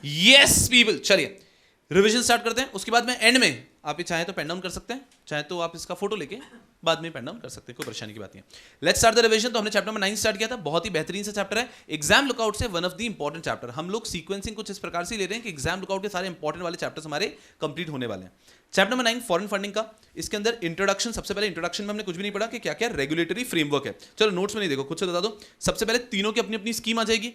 Yes people, चलिए revision start करते हैं। उसके बाद में एंड में आप ये चाहे तो पेन डाउन कर सकते हैं, चाहे तो आप इसका फोटो लेके बाद में पेन डाउन कर सकते हैं, कोई परेशानी की बात नहीं है। Let's start the revision. तो हमने चैप्टर नंबर 9 स्टार्ट किया था, बहुत ही बेहतरीन सा चैप्टर है। एग्जाम लुकआउट से one of the important chapter. हम लोग सीक्वेंसिंग कुछ इस प्रकार से ले रहे हैं कि एग्जाम लुकआउट के सारे इंपॉर्टेंट वाले चैप्टर्स हमारे कंप्लीट होने वाले हैं। चैप्टर नंबर 9 फॉरेन फंडिंग का, इसके अंदर इंट्रोडक्शन। सबसे पहले इंट्रोडक्शन में हमने कुछ भी नहीं पढ़ा कि क्या क्या रेगुलेटरी फ्रेमवर्क है। चलो नोट्स में नहीं देखो, खुद से बता दो। सबसे पहले तीनों की अपनी अपनी स्कीम आ जाएगी।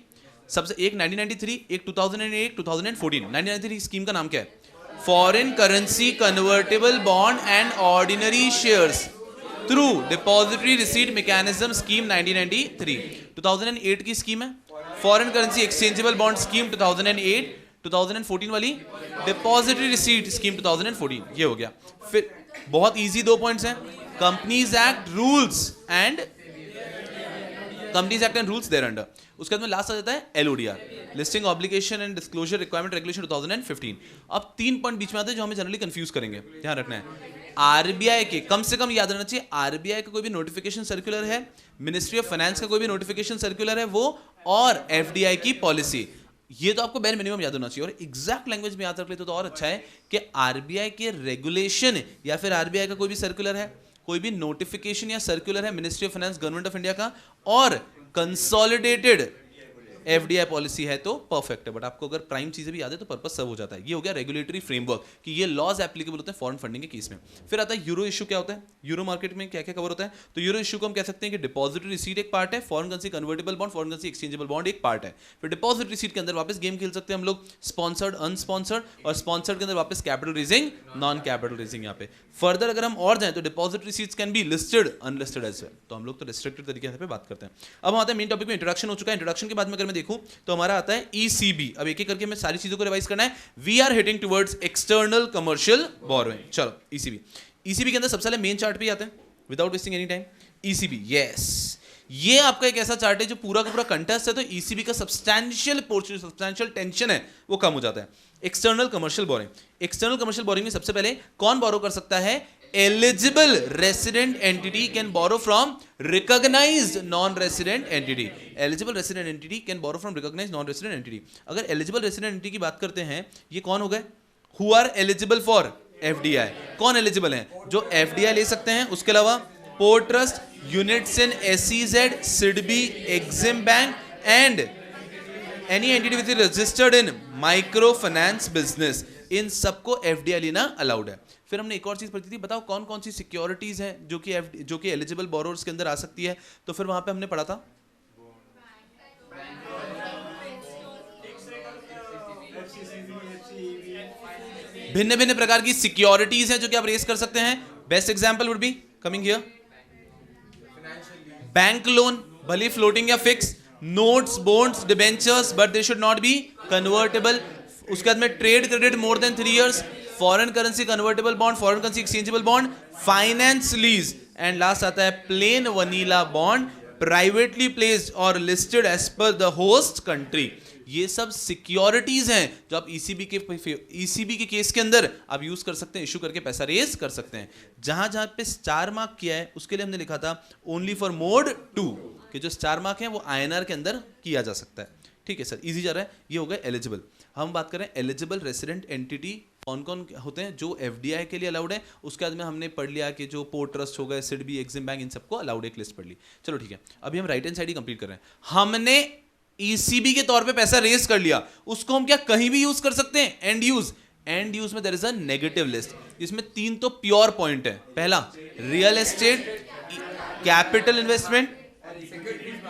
सबसे एक 1993, एक 2008, 2014। 1993 स्कीम का नाम क्या है? Foreign currency convertible bond and ordinary shares through depository receipt mechanism scheme 1993। 2008 की स्कीम है foreign currency exchangeable bond scheme 2008। 2014 वाली डिपॉजिटरी रिसीट स्कीम 2014। ये हो गया। फिर बहुत इजी दो पॉइंट्स हैं, companies act rules and companies act and rules thereunder. उसके बाद में लास्ट आ जाता है LODR, listing obligation and disclosure requirement regulation 2015। अब तीन पॉइंट बीच में आते हैं जो हमें जनरली कंफ्यूज करेंगे, ध्यान रखना है। आरबीआई के कम से कम याद रहना चाहिए, आरबीआई का कोई भी नोटिफिकेशन सर्कुलर है, मिनिस्ट्री ऑफ फाइनेंस का कोई भी नोटिफिकेशन सर्कुलर है वो, और एफडीआई की पॉलिसी, ये तो आपको बेयर मिनिमम याद होना चाहिए। और एग्जैक्ट लैंग्वेज में याद रख लेते तो और अच्छा है कि आरबीआई के रेगुलेशन या फिर आरबीआई का कोई भी सर्कुलर है, कोई भी नोटिफिकेशन या सर्कुलर है ministry of finance government of India का, और कंसोलिडेटेड एफडीआई पॉलिसी है तो परफेक्ट है। बट आपको अगर प्राइम चीजें भी याद है तो पर्पस सब हो जाता है। ये हो गया रेगुलेटरी फ्रेमवर्क कि ये लॉज एप्लीकेबल होते हैं फॉरेन फंडिंग के केस में। फिर आता है यूरो इशू। क्या होता है यूरो मार्केट में, क्या क्या कवर होता है? तो यूरो इशू को हम कह सकते हैं कि डिपॉजिटरी रिसीट एक पार्ट है, foreign currency convertible bond, foreign currency exchangeable bond एक पार्ट है। फिर डिपॉजिटरी रिसीट के अंदर वापस गेम खेल सकते हैं हम लोग, स्पॉन्सर्ड, अनस्पॉन्सर्ड, और स्पॉन्सर्ड के अंदर वापस capital raising, non capital raising. यहाँ पे फर्दर अगर हम और जाएं तो depository receipts can be listed, unlisted as well. तो हम लोग तो रिस्ट्रिक्टेड तरीके से बात करते हैं। अब हम आते हैं मेन टॉपिक में। इंट्रोडक्शन हो चुका है। इंट्रोडक्शन के बाद में अगर मैं देखूं तो हमारा आता है ईसीबी। अब एक एक करके मैं सारी चीजों को रिवाइज करना है। We are heading towards external commercial borrowing. चलो ईसीबी। ईसीबी के अंदर सबसे पहले मेन चार्ट पे आते हैं without wasting any time. ECB, yes, ये आपका एक ऐसा चार्ट है जो पूरा का पूरा कंटेस्ट है, तो ईसीबी का सब्सटैंशियल पोर्शन, सब्सटैंशियल टेंशन है वो कम हो जाता है। External commercial borrowing. External commercial borrowing में सबसे पहले कौन बोरो कर सकता है? Eligible resident entity can borrow from recognized non resident entity. Eligible resident entity can borrow from recognized non resident entity. अगर एलिजिबल रेसिडेंट एंटिटी की बात करते हैं, ये कौन हो गए? Who are eligible for FDI. कौन एलिजिबल है? जो एफडीआई ले सकते हैं। उसके अलावा port trust, units in SEZ, SIDBI, EXIM bank and any entity which is registered in micro finance business, इन सबको एफडीआई लेना अलाउड है। फिर हमने एक और चीज पढ़ी थी, बताओ कौन कौन सी सिक्योरिटीज हैं जो कि एलिजिबल बोरोअर्स के अंदर आ सकती है। तो फिर वहां पे हमने पढ़ा था भिन्न भिन्न प्रकार की सिक्योरिटीज हैं जो कि आप रेस कर सकते हैं। Best example would be coming here, bank loan, भले फ्लोटिंग या fix, notes, bonds, debentures, but they should not be convertible. उसके बाद में trade credit more than 3 years, foreign currency convertible bond, foreign currency exchangeable bond, finance lease, and last आता है plain vanilla bond, privately placed और listed as per the host country. ये सब securities हैं जो आप ईसीबी के केस के अंदर आप यूज कर सकते हैं, इशू करके पैसा रेज कर सकते हैं। जहां जहां पे स्टार मार्क किया है उसके लिए हमने लिखा था ओनली फॉर मोड 2 कि जो स्टार मार्क है वो आईएनआर के अंदर किया जा सकता है। ठीक है सर, इजी जा रहा है। ये हो गया एलिजिबल। हम बात करें एलिजिबल रेसिडेंट एंटिटी कौन कौन होते हैं जो एफडीआई के लिए अलाउड है। उसके बाद में हमने पढ़ लिया कि जो पोर्ट ट्रस्ट हो गए, सिडबी, एक्सिम बैंक, इन सबको अलाउड एक लिस्ट पढ़ ली। चलो ठीक है, अभी हम राइट हैंड साइड ही कंप्लीट कर रहे हैं। हमने ईसीबी के तौर पे पैसा रेज कर लिया, उसको हम क्या कहीं भी यूज कर सकते हैं? And use. एंड यूज में there is a negative list. इसमें 3 तो प्योर पॉइंट है। पहला real estate, capital investment,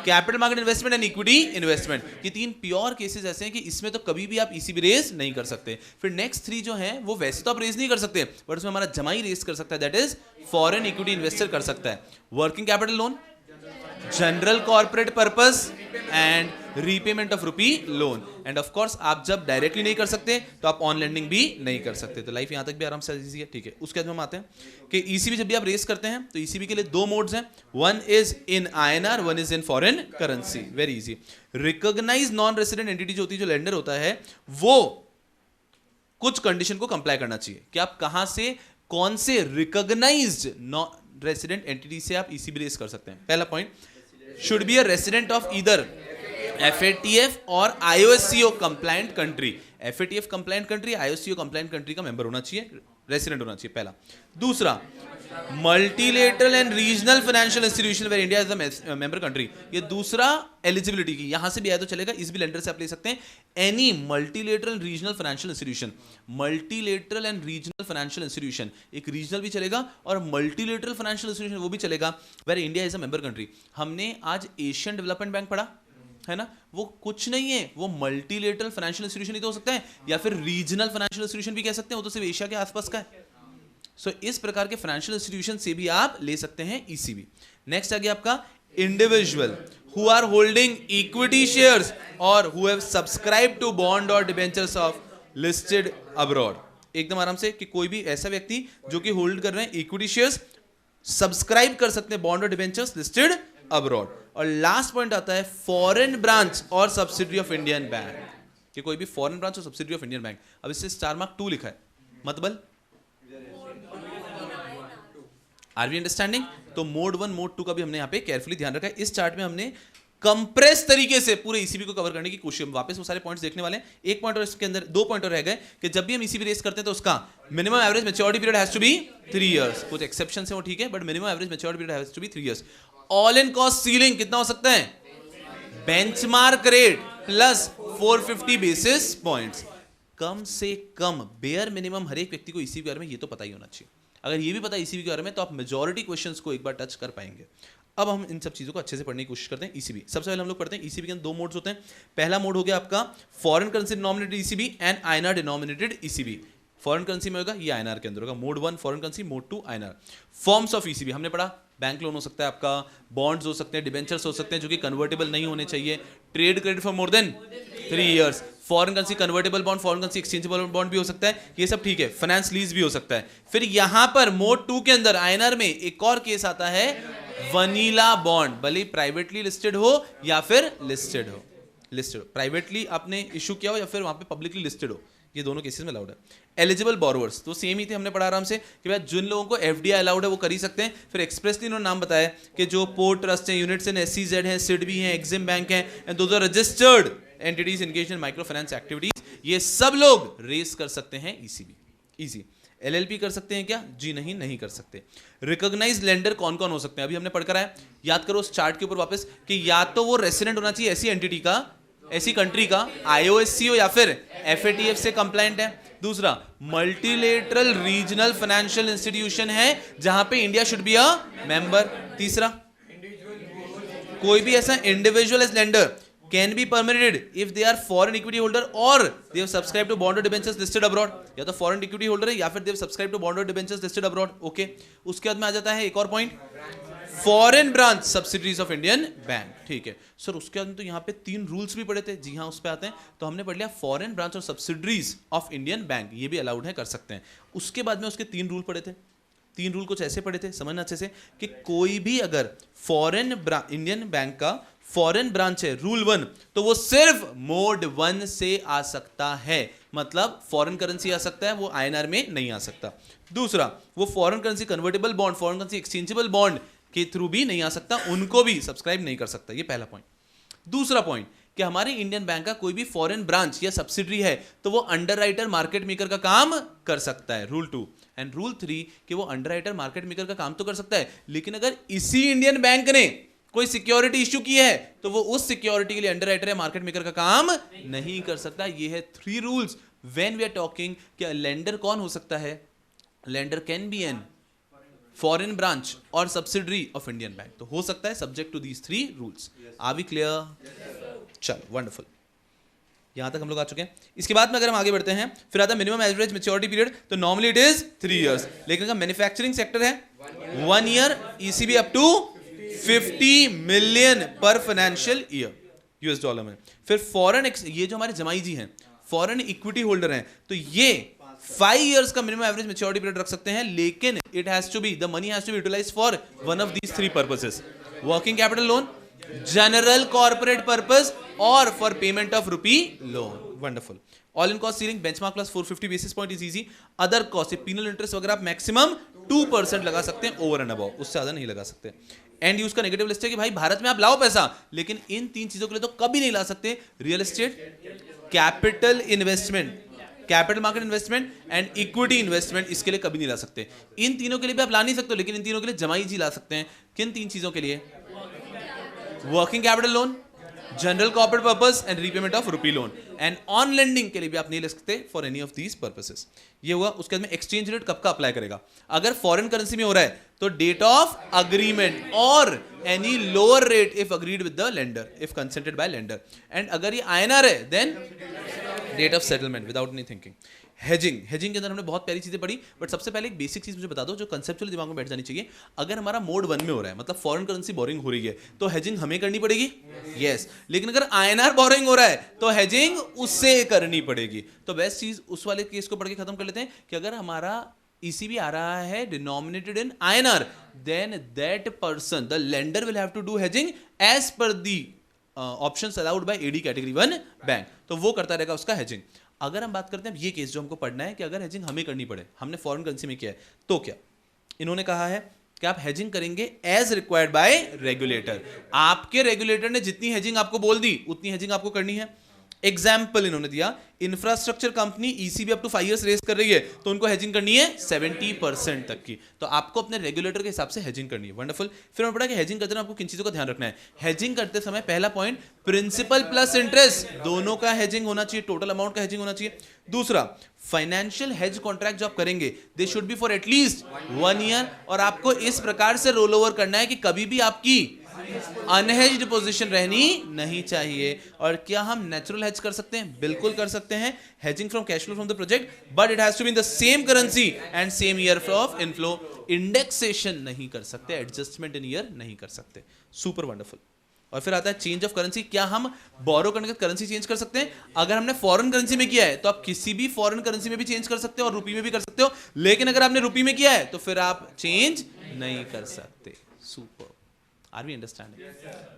capital market investment and equity investment. ये 3 प्योर केसेस ऐसे हैं कि इसमें तो कभी भी आप ईसीबी रेज नहीं कर सकते। फिर नेक्स्ट 3 जो हैं वो वैसे तो आप रेज नहीं कर सकते, बट उसमें हमारा जमाई रेज कर सकता है, that is foreign equity investor कर सकता है। Working capital loan, general corporate purpose and repayment of rupee loan. End of course आप जब डायरेक्टली नहीं कर सकते तो आप ऑन लैंडिंग भी नहीं कर सकते। तो लाइफ यहां तक भी आराम से इजी है। ठीक है, उसके बाद हम आते हैं कि ईसीबी जब भी आप रेस करते हैं तो ईसीबी के लिए 2 मोड्स हैं, one is in INR, one is in foreign currency. Very easy. Recognize non resident entity जो होती है, जो लेंडर होता है, वो कुछ कंडीशन को कंप्लाई करना चाहिए कि आप कहां से, कौन से रिकॉग्नाइज्ड नॉन रेसिडेंट एंटिटी से आप ईसीबी रेस कर सकते हैं। पहला point, should be a resident of either FATF और IOSCO compliant country। FATF compliant country, IOCO compliant country का मेंबर होना चाहिए, रेसिडेंट होना चाहिए, पहला। दूसरा, multilateral and regional financial institution where India is the member country, ये दूसरा एलिजिबिलिटी की, यहां से भी आया तो चलेगा, इस भी लेंडर से आप ले सकते हैं। Any multilateral regional financial institution, multilateral and regional financial institution, एक रीजनल भी चलेगा और मल्टीलेटरल फाइनेंशियल इंस्टीट्यूशन वो भी चलेगा, where India is a member country. हमने आज एशियन डेवलपमेंट बैंक पढ़ा है ना, वो कुछ नहीं है, वो मल्टीलेटरल फाइनेंशियल इंस्टीट्यूशन ही तो हो सकता है, या फिर रीजनल फाइनेंशियल इंस्टीट्यूशन भी कह सकते हैं, वो तो सिर्फ एशिया के आसपास का है। इस प्रकार के फाइनेंशियल इंस्टीट्यूशन से भी आप ले सकते हैं ECB। नेक्स्ट आ गया आपका individual who are holding equity shares और who have subscribe to bond और डिबेंचर्स ऑफ लिस्टेड अब्रॉड। एकदम आराम से, कि कोई भी ऐसा व्यक्ति जो कि होल्ड कर रहे हैं इक्विटी शेयर्स, सब्सक्राइब कर सकते हैं बॉन्ड और डिबेंचर्स लिस्टेड अब्रॉड। और लास्ट पॉइंट आता है फॉरेन ब्रांच और सब्सिडरी ऑफ इंडियन बैंक, कि कोई भी फॉरेन ब्रांच और सब्सिडरी ऑफ इंडियन बैंक। अब इससे स्टार मार्क 2 लिखा है, मतलब आर वी अंडरस्टैंडिंग? तो मोड 1 मोड 2 का भी हमने यहाँ पे केयरफुली ध्यान रखा है। इस चार्ट में हमने कंप्रेस तरीके से पूरे ECB को कवर करने की कोशिश, वापस वो सारे पॉइंट्स देखने वाले हैं। एक पॉइंट और इसके अंदर 2 पॉइंट और रह गए कि जब भी हम ECB रेस करते हैं तो उसका minimum average maturity period has to be 3 years. कुछ एक्सेप्शन है वो ठीक है, but minimum average maturity period has to be 3 years. All in cost ceiling कितना हो सकता है? Benchmark rate plus 450 basis points. कम से कम बेयर मिनिमम हर एक व्यक्ति को ECB के बारे में ये तो पता ही होना चाहिए। अगर ये भी पता है ECB के बारे में तो आप मेजॉरिटी क्वेश्चंस को एक बार टच कर पाएंगे। अब हम इन सब चीजों को अच्छे से पढ़ने की कोशिश करते हैं। ECB सबसे पहले हम लोग पढ़ते हैं ECB के अंदर 2 मोड्स होते हैं। पहला मोड हो गया आपका foreign currency denominated ECB and INR denominated ECB। Foreign currency में होगा, ये INR के अंदर होगा। Mode 1 foreign currency, mode 2 INR। Forms of ECB हमने पढ़ा, बैंक लोन हो सकता है आपका, बॉन्ड्स हो सकते हैं, डिबेंचर्स हो सकते हैं जो कि कन्वर्टेबल नहीं होने चाहिए, trade credit for more than 3 years, foreign currency convertible bond, foreign currency exchangeable bond भी हो सकता है, ये सब ठीक है। फाइनेंस लीज भी हो सकता है। फिर यहां पर मोड 2 के अंदर INR में एक और केस आता है वनीला बॉन्ड, भले प्राइवेटली लिस्टेड हो या फिर लिस्टेड हो, प्राइवेटली आपने इशू किया हो या फिर वहां पे पब्लिकली लिस्टेड हो, ये दोनों केसेस में अलाउड है। एलिजिबल बोरोवर्स तो सेम ही थे, हमने पढ़ा आराम से कि भाई जिन लोगों को FDI अलाउड है वो कर ही सकते हैं। फिर एक्सप्रेसली इन्होंने नाम बताया कि जो पोर्ट ट्रस्ट हैं, यूनिट्स हैं, SEZ हैं, SIDB हैं, एग्जिम बैंक हैं, and those are registered entities engaged in micro finance activities, ये सब लोग रेस कर सकते हैं ECB। इजी। LLP कर सकते हैं क्या? जी नहीं, नहीं कर सकते। रिकॉग्नाइज्ड लेंडर कौन कौन हो सकते हैं? अभी हमने पढ़कर आया, याद करो उस चार्ट के ऊपर वापस, कि या तो वो रेसिडेंट होना चाहिए ऐसी एंटिटी का, ऐसी कंट्री का, IOSCO या फिर FATF से कंप्लाइंट है। दूसरा, मल्टीलेटरल रीजनल फाइनेंशियल इंस्टीट्यूशन है जहां पे India should be a member. तीसरा, कोई भी ऐसा individual as lender can be permitted if they are foreign equity holder और they have subscribe to bond और डिबेंचर्स लिस्टेड अब्रॉड, या तो फॉरेन इक्विटी होल्डर है या फिर they have subscribe to bond और डिबेंचर्स लिस्टेड अब्रॉड। ओके, उसके बाद में आ जाता है एक और point, foreign branch subsidiaries of Indian bank. ठीक है सर, उसके बाद तो यहाँ पे 3 रूल्स भी पढ़े थे। जी हाँ, उस पे आते हैं। तो हमने पढ़ लिया फॉरेन ब्रांच और सब्सिडरीज ऑफ इंडियन बैंक, ये भी अलाउड है, कर सकते हैं। उसके बाद में उसके 3 रूल पढ़े थे। 3 रूल कुछ ऐसे पढ़े थे, समझना अच्छे से, कि कोई भी अगर फॉरेन इंडियन बैंक का फॉरेन ब्रांच है, रूल 1, तो वो सिर्फ मोड 1 से आ सकता है, मतलब फॉरेन करेंसी आ सकता है, वो INR में नहीं आ सकता। दूसरा, वो foreign currency convertible bond, foreign currency exchangeable bond के थ्रू भी नहीं आ सकता, उनको भी सब्सक्राइब नहीं कर सकता। ये पहला पॉइंट। दूसरा पॉइंट, कि हमारे इंडियन बैंक का कोई भी फॉरेन ब्रांच या सब्सिडरी है तो वो अंडरराइटर मार्केट मेकर का काम कर सकता है, रूल 2। एंड रूल 3, कि वो अंडरराइटर मार्केट मेकर का काम तो कर सकता है, लेकिन अगर इसी इंडियन बैंक ने कोई सिक्योरिटी इश्यू की है तो वो उस सिक्योरिटी के लिए अंडरराइटर या मार्केट मेकर का काम नहीं कर सकता। ये है 3 rules when we are talking कि लेंडर कौन हो सकता है। Lender can be an foreign branch और सब्सिडरी ऑफ इंडियन बैंक, तो हो सकता है subject to these 3 rules. Are we clear? चलो, वंडरफुल, यहां तक हम लोग आ चुके हैं। इसके बाद में अगर हम आगे बढ़ते हैं, फिर आता है मिनिमम एवरेज मैच्योरिटी पीरियड, तो नॉर्मली इट इज 3 इयर्स, लेकिन अगर मैन्युफैक्चरिंग सेक्टर है 1 year, ECB up to 50 million per financial year $, में। फिर फॉरेन, ये जो हमारे जमाई जी हैं, फॉरेन इक्विटी होल्डर हैं, तो ये 5 इयर्स का मिनिमम एवरेज मैच्योरिटी पीरियड रख सकते हैं, लेकिन it has to be, the money has to be utilised for one of these 3 purposes: working capital loan, general corporate purpose, और for payment of rupee loan. Wonderful. All in cost ceiling benchmark plus 450 basis point is easy. Other cost, penal interest वगैरह आप maximum 2% लगा सकते हैं, over and above, उससे ज्यादा नहीं लगा सकते। एंड यूज का नेगेटिव लिस्ट है कि भाई भारत में आप लाओ पैसा, लेकिन इन 3 चीजों के लिए तो कभी नहीं ला सकते: real estate, capital investment, capital market investment and equity investment, इसके लिए कभी नहीं ला सकते। इन तीनों के लिए भी आप ला नहीं सकते, लेकिन इन तीनों के लिए जमाई जी ला सकते हैं। किन 3 चीजों के लिए? Working capital loan, general corporate purpose and repayment of rupee loan. And on lending के लिए भी आप नहीं ले सकते for any of these purposes. ये हुआ। उसके बाद में एक्सचेंज रेट कब का अप्लाई करेगा? अगर फॉरेन करेंसी में हो रहा है तो डेट ऑफ अग्रीमेंट और any lower rate if agreed with the lender, if consented by lender. And अगर ये आईएनआर है then date of settlement without any thinking. Hedging, hedging के अंदर हमने बहुत प्यारी चीजें पढ़ी, बट सबसे पहले एक बेसिक चीज मुझे बता दो जो कंसेप्चुअली दिमाग में बैठ जानी चाहिए। अगर हमारा मोड 1 में हो रहा है, मतलब फॉरेन करेंसी बोरिंग हो रही है, तो हेजिंग हमें करनी पड़ेगी, यस। लेकिन अगर आईएनआर बोरिंग हो रहा है तो हेजिंग उससे करनी पड़ेगी। तो बेस्ट चीज उस वाले केस को पढ़ के खत्म कर लेते हैं कि अगर हमारा ECB आ रहा है denominated in INR, then that person, the lender will have to do hedging as per the options allowed by AD category 1 bank. तो वो करता रहेगा उसका hedging। अगर हम बात करते हैं ये केस जो हमको पढ़ना है कि अगर hedging हमें करनी पड़े, हमने फॉरेन करेंसी में किया है, तो क्या इन्होंने कहा है कि आप hedging करेंगे as required by regulator। आपके रेगुलेटर ने जितनी hedging आपको बोल दी उतनी hedging आपको करनी है। एग्जाम्पल इन्होंने दिया, infrastructure company ECB up to 5 years raise कर रही है तो उनको हेजिंग करनी है 70% तक की। तो आपको अपने रेगुलेटर के हिसाब से हेजिंग करनी है। वंडरफुल। फिर मैं पढ़ा कि हेजिंग करते समय आपको किन चीजों का ध्यान रखना है। हेजिंग करते समय पहला पॉइंट, प्रिंसिपल प्लस इंटरेस्ट दोनों का हेजिंग होना चाहिए, टोटल अमाउंट का हेजिंग होना चाहिए। दूसरा, फाइनेंशियल हेज कॉन्ट्रैक्ट जो आप करेंगे they should be for at least 1 year, और आपको इस प्रकार से रोल ओवर करना है कि कभी भी आपकी अनहेज्ड पोजीशन रहनी नहीं चाहिए। और क्या हम नेचुरल हेज कर सकते हैं? बिल्कुल कर सकते हैं। Hedging from cash flow from the project, but it has to be in the same currency and same year of inflow. Indexation नहीं कर सकते, एडजस्टमेंट इन ईयर नहीं कर सकते। Super wonderful. और फिर आता है चेंज ऑफ करेंसी। क्या हम बोरो करने के करेंसी चेंज कर सकते हैं? अगर हमने फॉरेन करेंसी में किया है तो आप किसी भी फॉरेन करेंसी में भी चेंज कर सकते हो और रुपी में भी कर सकते हो, लेकिन अगर आपने रुपी में किया है तो फिर आप चेंज नहीं कर सकते। सुपर। Are we understanding?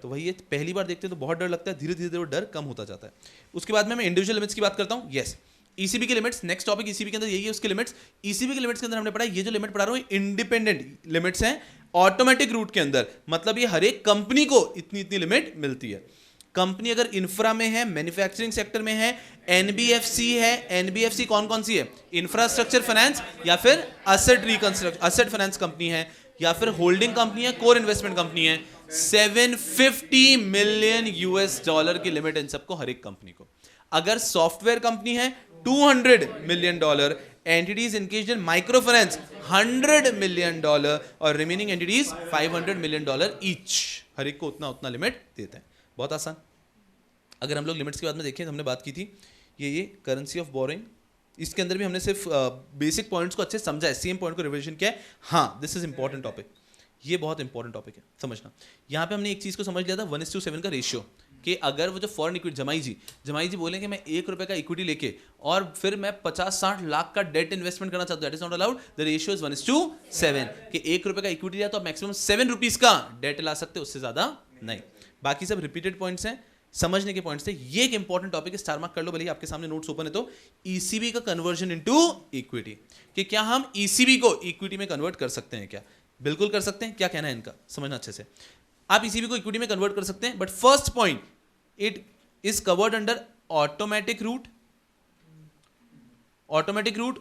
तो वही है, पहली बार देखते हैं तो बहुत डर लगता है, धीरे धीरे वो डर कम होता जाता है। उसके बाद में मैं इंडिविजुअल लिमिट्स की बात करता हूँ। यस, ECB के लिमिट्स, नेक्स्ट टॉपिक ECB के अंदर यही है, उसके लिमिट्स। ECB के लिमिट्स के अंदर हमने पढ़ा, ये जो लिमिट पढ़ा रहा हूँ इंडिपेंडेंट लिमिट्स हैं ऑटोमेटिक रूट के अंदर, मतलब ये हर एक कंपनी को इतनी इतनी लिमिट मिलती है। कंपनी अगर इंफ्रा में है, मैन्युफैक्चरिंग सेक्टर में है, NBFC है, NBFC कौन कौन सी है? इंफ्रास्ट्रक्चर फाइनेंस या फिर asset reconstruction, asset finance company है, या फिर होल्डिंग कंपनी है, कोर इन्वेस्टमेंट कंपनी है। $750 million की लिमिट इन सबको, हर एक कंपनी को। अगर सॉफ्टवेयर कंपनी है $200 million, entities engaged in micro finance $100 million, और रिमेनिंग एंटिटीज $500 million ईच। हर एक को उतना उतना लिमिट देते हैं। बहुत आसान। अगर हम लोग लिमिट्स के बाद में देखें, हमने बात की थी ये करेंसी ऑफ बोरिंग, इसके अंदर भी हमने सिर्फ बेसिक पॉइंट्स को अच्छे से समझा है, सेम पॉइंट को रिविजन किया है। हाँ, दिस इज इंपॉर्टेंट टॉपिक, ये बहुत इंपॉर्टेंट टॉपिक है समझना। यहाँ पे हमने एक चीज को समझ लिया था 1:7 का रेशियो, कि अगर वो जो फॉरेन इक्विटी जमाई जी बोले कि मैं ₹1 का इक्विटी लेके और फिर मैं 50-60 लाख का डेट इन्वेस्टमेंट करना चाहता हूँ, that is not allowed. The ratio is 1:7, कि ₹1 का इक्विटी लिया तो आप मैक्सिमम ₹7 का डेट ला सकते हो, उससे ज्यादा नहीं। बाकी सब रिपीटेड पॉइंट्स हैं, समझने के पॉइंट्स थे। ये एक इंपॉर्टेंट टॉपिक है, स्टार मार्क कर लो, भले आपके सामने नोट्स ओपन है तो। ECB का कन्वर्जन इनटू इक्विटी, कि क्या हम ECB को इक्विटी में कन्वर्ट कर सकते हैं? क्या बिल्कुल कर सकते हैं। क्या कहना है इनका, समझना अच्छे से। आप ECB को इक्विटी में कन्वर्ट कर सकते हैं, but first point, it is covered under automatic route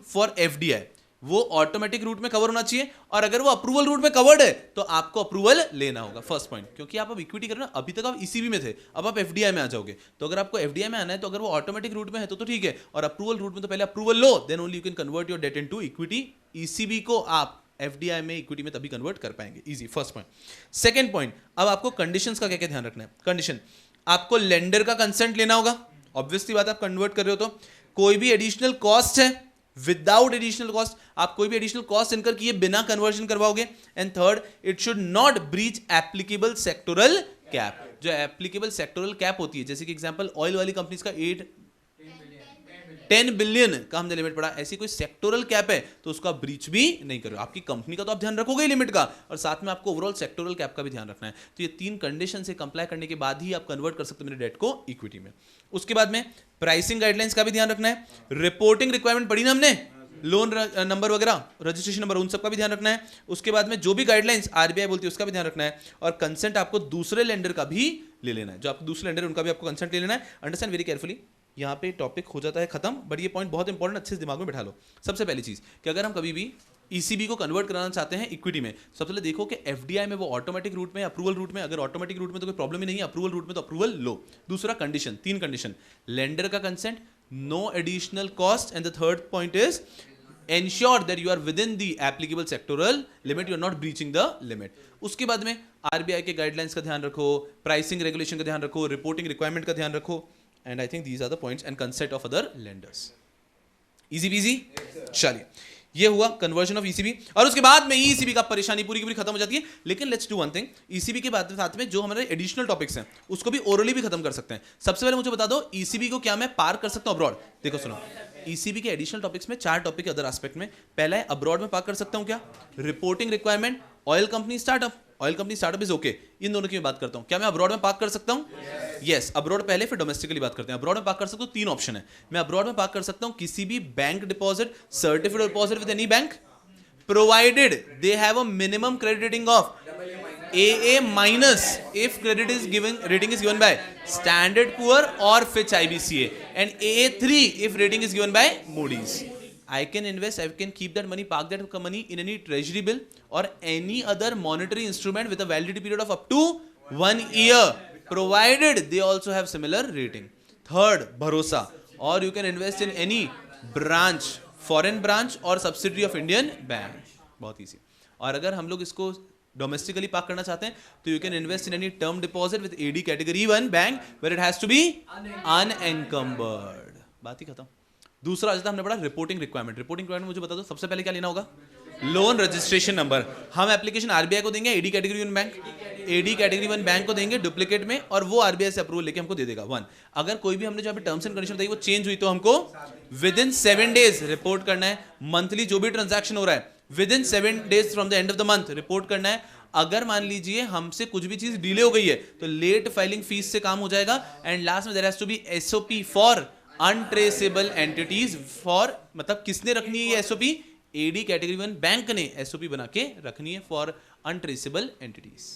for FDI। वो ऑटोमेटिक रूट में कवर होना चाहिए, और अगर वो अप्रूवल रूट में कवर्ड है तो आपको अप्रूवल लेना होगा। फर्स्ट पॉइंट, क्योंकि आप अब इक्विटी कर रहे हो, अभी तक आप ECB में थे, अब आप FDI में आ जाओगे। तो अगर आपको FDI में आना है तो अगर वो ऑटोमेटिक रूट में है तो ठीक है, और अप्रूवल रूट में तो पहले अप्रूवल लो, then only you can convert your debt into equity. ECB को आप FDI में इक्विटी में तभी कन्वर्ट कर पाएंगे, easy. First point. Second point, अब आपको कंडीशंस का क्या क्या ध्यान रखना है। कंडीशन, आपको लेंडर का कंसेंट लेना होगा, ऑब्वियसली बात, आप कन्वर्ट कर रहे हो तो। कोई भी एडिशनल कॉस्ट है, विदाउट एडिशनल कॉस्ट, आप कोई भी एडिशनल कॉस्ट इनकर किए बिना कन्वर्जन करवाओगे। And third, it should not breach applicable sectoral cap. जो एप्लीकेबल सेक्टोरल कैप होती है, जैसे कि एग्जांपल ऑयल वाली कंपनीज का 10 बिलियन का हमने लिमिट पढ़ा, ऐसी कोई सेक्टोरल कैप है तो उसका ब्रीच भी नहीं करो। आपकी कंपनी का तो आप ध्यान रखोगे ही लिमिट का, और साथ में आपको ओवरऑल सेक्टोरल कैप का भी ध्यान रखना है। तो ये 3 कंडीशन से कंप्लाई करने के बाद ही आप कन्वर्ट कर सकते हो मेरे डेट को इक्विटी में। उसके बाद में प्राइसिंग गाइडलाइंस का भी ध्यान रखना है। रिपोर्टिंग रिक्वायरमेंट पढ़ी ना हमने, लोन नंबर वगैरह, रजिस्ट्रेशन नंबर, उन सबका भी ध्यान रखना है। उसके बाद में जो भी गाइडलाइंस RBI बोलती है उसका भी ध्यान रखना है, और कंसेंट आपको दूसरे लेंडर का भी ले लेना है। जो आपको दूसरे लेंडर उनका भी आपको कंसेंट ले लेना है। Understand very carefully. यहाँ पे टॉपिक हो जाता है खत्म, बट ये पॉइंट बहुत इंपॉर्टेंट, अच्छे से दिमाग में बैठा लो। सबसे पहली चीज कि अगर हम कभी भी ईसीबी को कन्वर्ट कराना चाहते हैं इक्विटी में, सबसे पहले देखो कि एफडीआई में वो ऑटोमेटिक रूट में, अप्रूवल रूट में, अगर ऑटोमेटिक रूट में तो कोई प्रॉब्लम ही नहीं है, अप्रूवल रूट में तो अप्रूवल लो। दूसरा कंडीशन, 3 कंडीशन, लेंडर का consent, no additional cost, and the third point is ensure that you are within the applicable sectoral limit, you are not breaching the limit. उसके बाद में आरबीआई के guidelines का ध्यान रखो, प्राइसिंग रेगुलेशन का ध्यान रखो, रिपोर्टिंग रिक्वायरमेंट का ध्यान रखो, and I think these are the points and concept of other lenders. Easy peasy. चलिए, ये हुआ कन्वर्जन ऑफ ईसीबी, और उसके बाद में ईसीबी का परेशानी पूरी की पूरी खत्म हो जाती है। लेकिन let's do one thing, ECB के बाद साथ में जो हमारे एडिशनल टॉपिक्स हैं उसको भी ओरली भी खत्म कर सकते हैं। सबसे पहले मुझे बता दो, ईसीबी को क्या मैं पार कर सकता हूं अब्रॉड? देखो सुनो, ईसीबी के एडिशनल टॉपिक्स में 4 टॉपिक अदर एस्पेक्ट में, पहला है अब्रॉड में पार कर सकता हूं क्या? Reporting requirement, oil company startup, oil company startup is okay, इन दोनों की मैं बात करता हूं। क्या मैं अब्रॉड में पार्क कर सकता हूं? यस, अब्रॉड पहले, फिर डोमेस्टिकली बात करते हैं। अब्रॉड में पार्क कर सकता हूं, 3 ऑप्शन है। मैं अब्रॉड में पार्क कर सकता हूं किसी भी bank deposit, certificate deposit with any bank, provided they have a minimum credit rating of AA minus if credit is given, rating is given by Standard Poor or Fitch IBCA, and AA3 if rating is given by Moody's. I can invest, I can keep that money, park that money in any treasury bill or any other monetary instrument with a validity period of up to 1 year, provided they also have similar rating. Third, Bharosa, or you can invest in any branch, foreign branch और subsidiary of Indian bank, बहुत easy. और अगर हम लोग इसको domestically park करना चाहते हैं तो you can invest in any term deposit with AD category 1 bank where it has to be unencumbered. बात ही खत्म। दूसरा आज हमने पढ़ा रिपोर्टिंग रिक्वायरमेंट। रिपोर्टिंग रिक्वायरमेंट मुझे बता दो, सबसे पहले क्या लेना होगा? Loan registration number. हम एप्लीकेशन आरबीआई को देंगे, AD category 1 bank, AD category 1 bank को देंगे डुप्लीकेट में, और वो आरबीआई से अप्रूवल लेके हमको दे देगा 1। अगर कोई भी हमने जो टर्म्स एंड कंडीशन बताई वो चेंज हुई तो हमको विद इन 7 डेज रिपोर्ट करना है। मंथली जो भी ट्रांजैक्शन हो रहा है with in 7 days from the end of the month report करना है। अगर मान लीजिए हमसे कुछ भी चीज डिले हो गई है तो लेट फाइलिंग फीस से काम हो जाएगा। एंड लास्ट में there has to be SOP for untraceable entities, for मतलब किसने रखनी है ये एसओपी? एडी कैटेगरी 1 बैंक ने एसओपी बना के रखनी है फॉर अनट्रेसेबल एंटिटीज।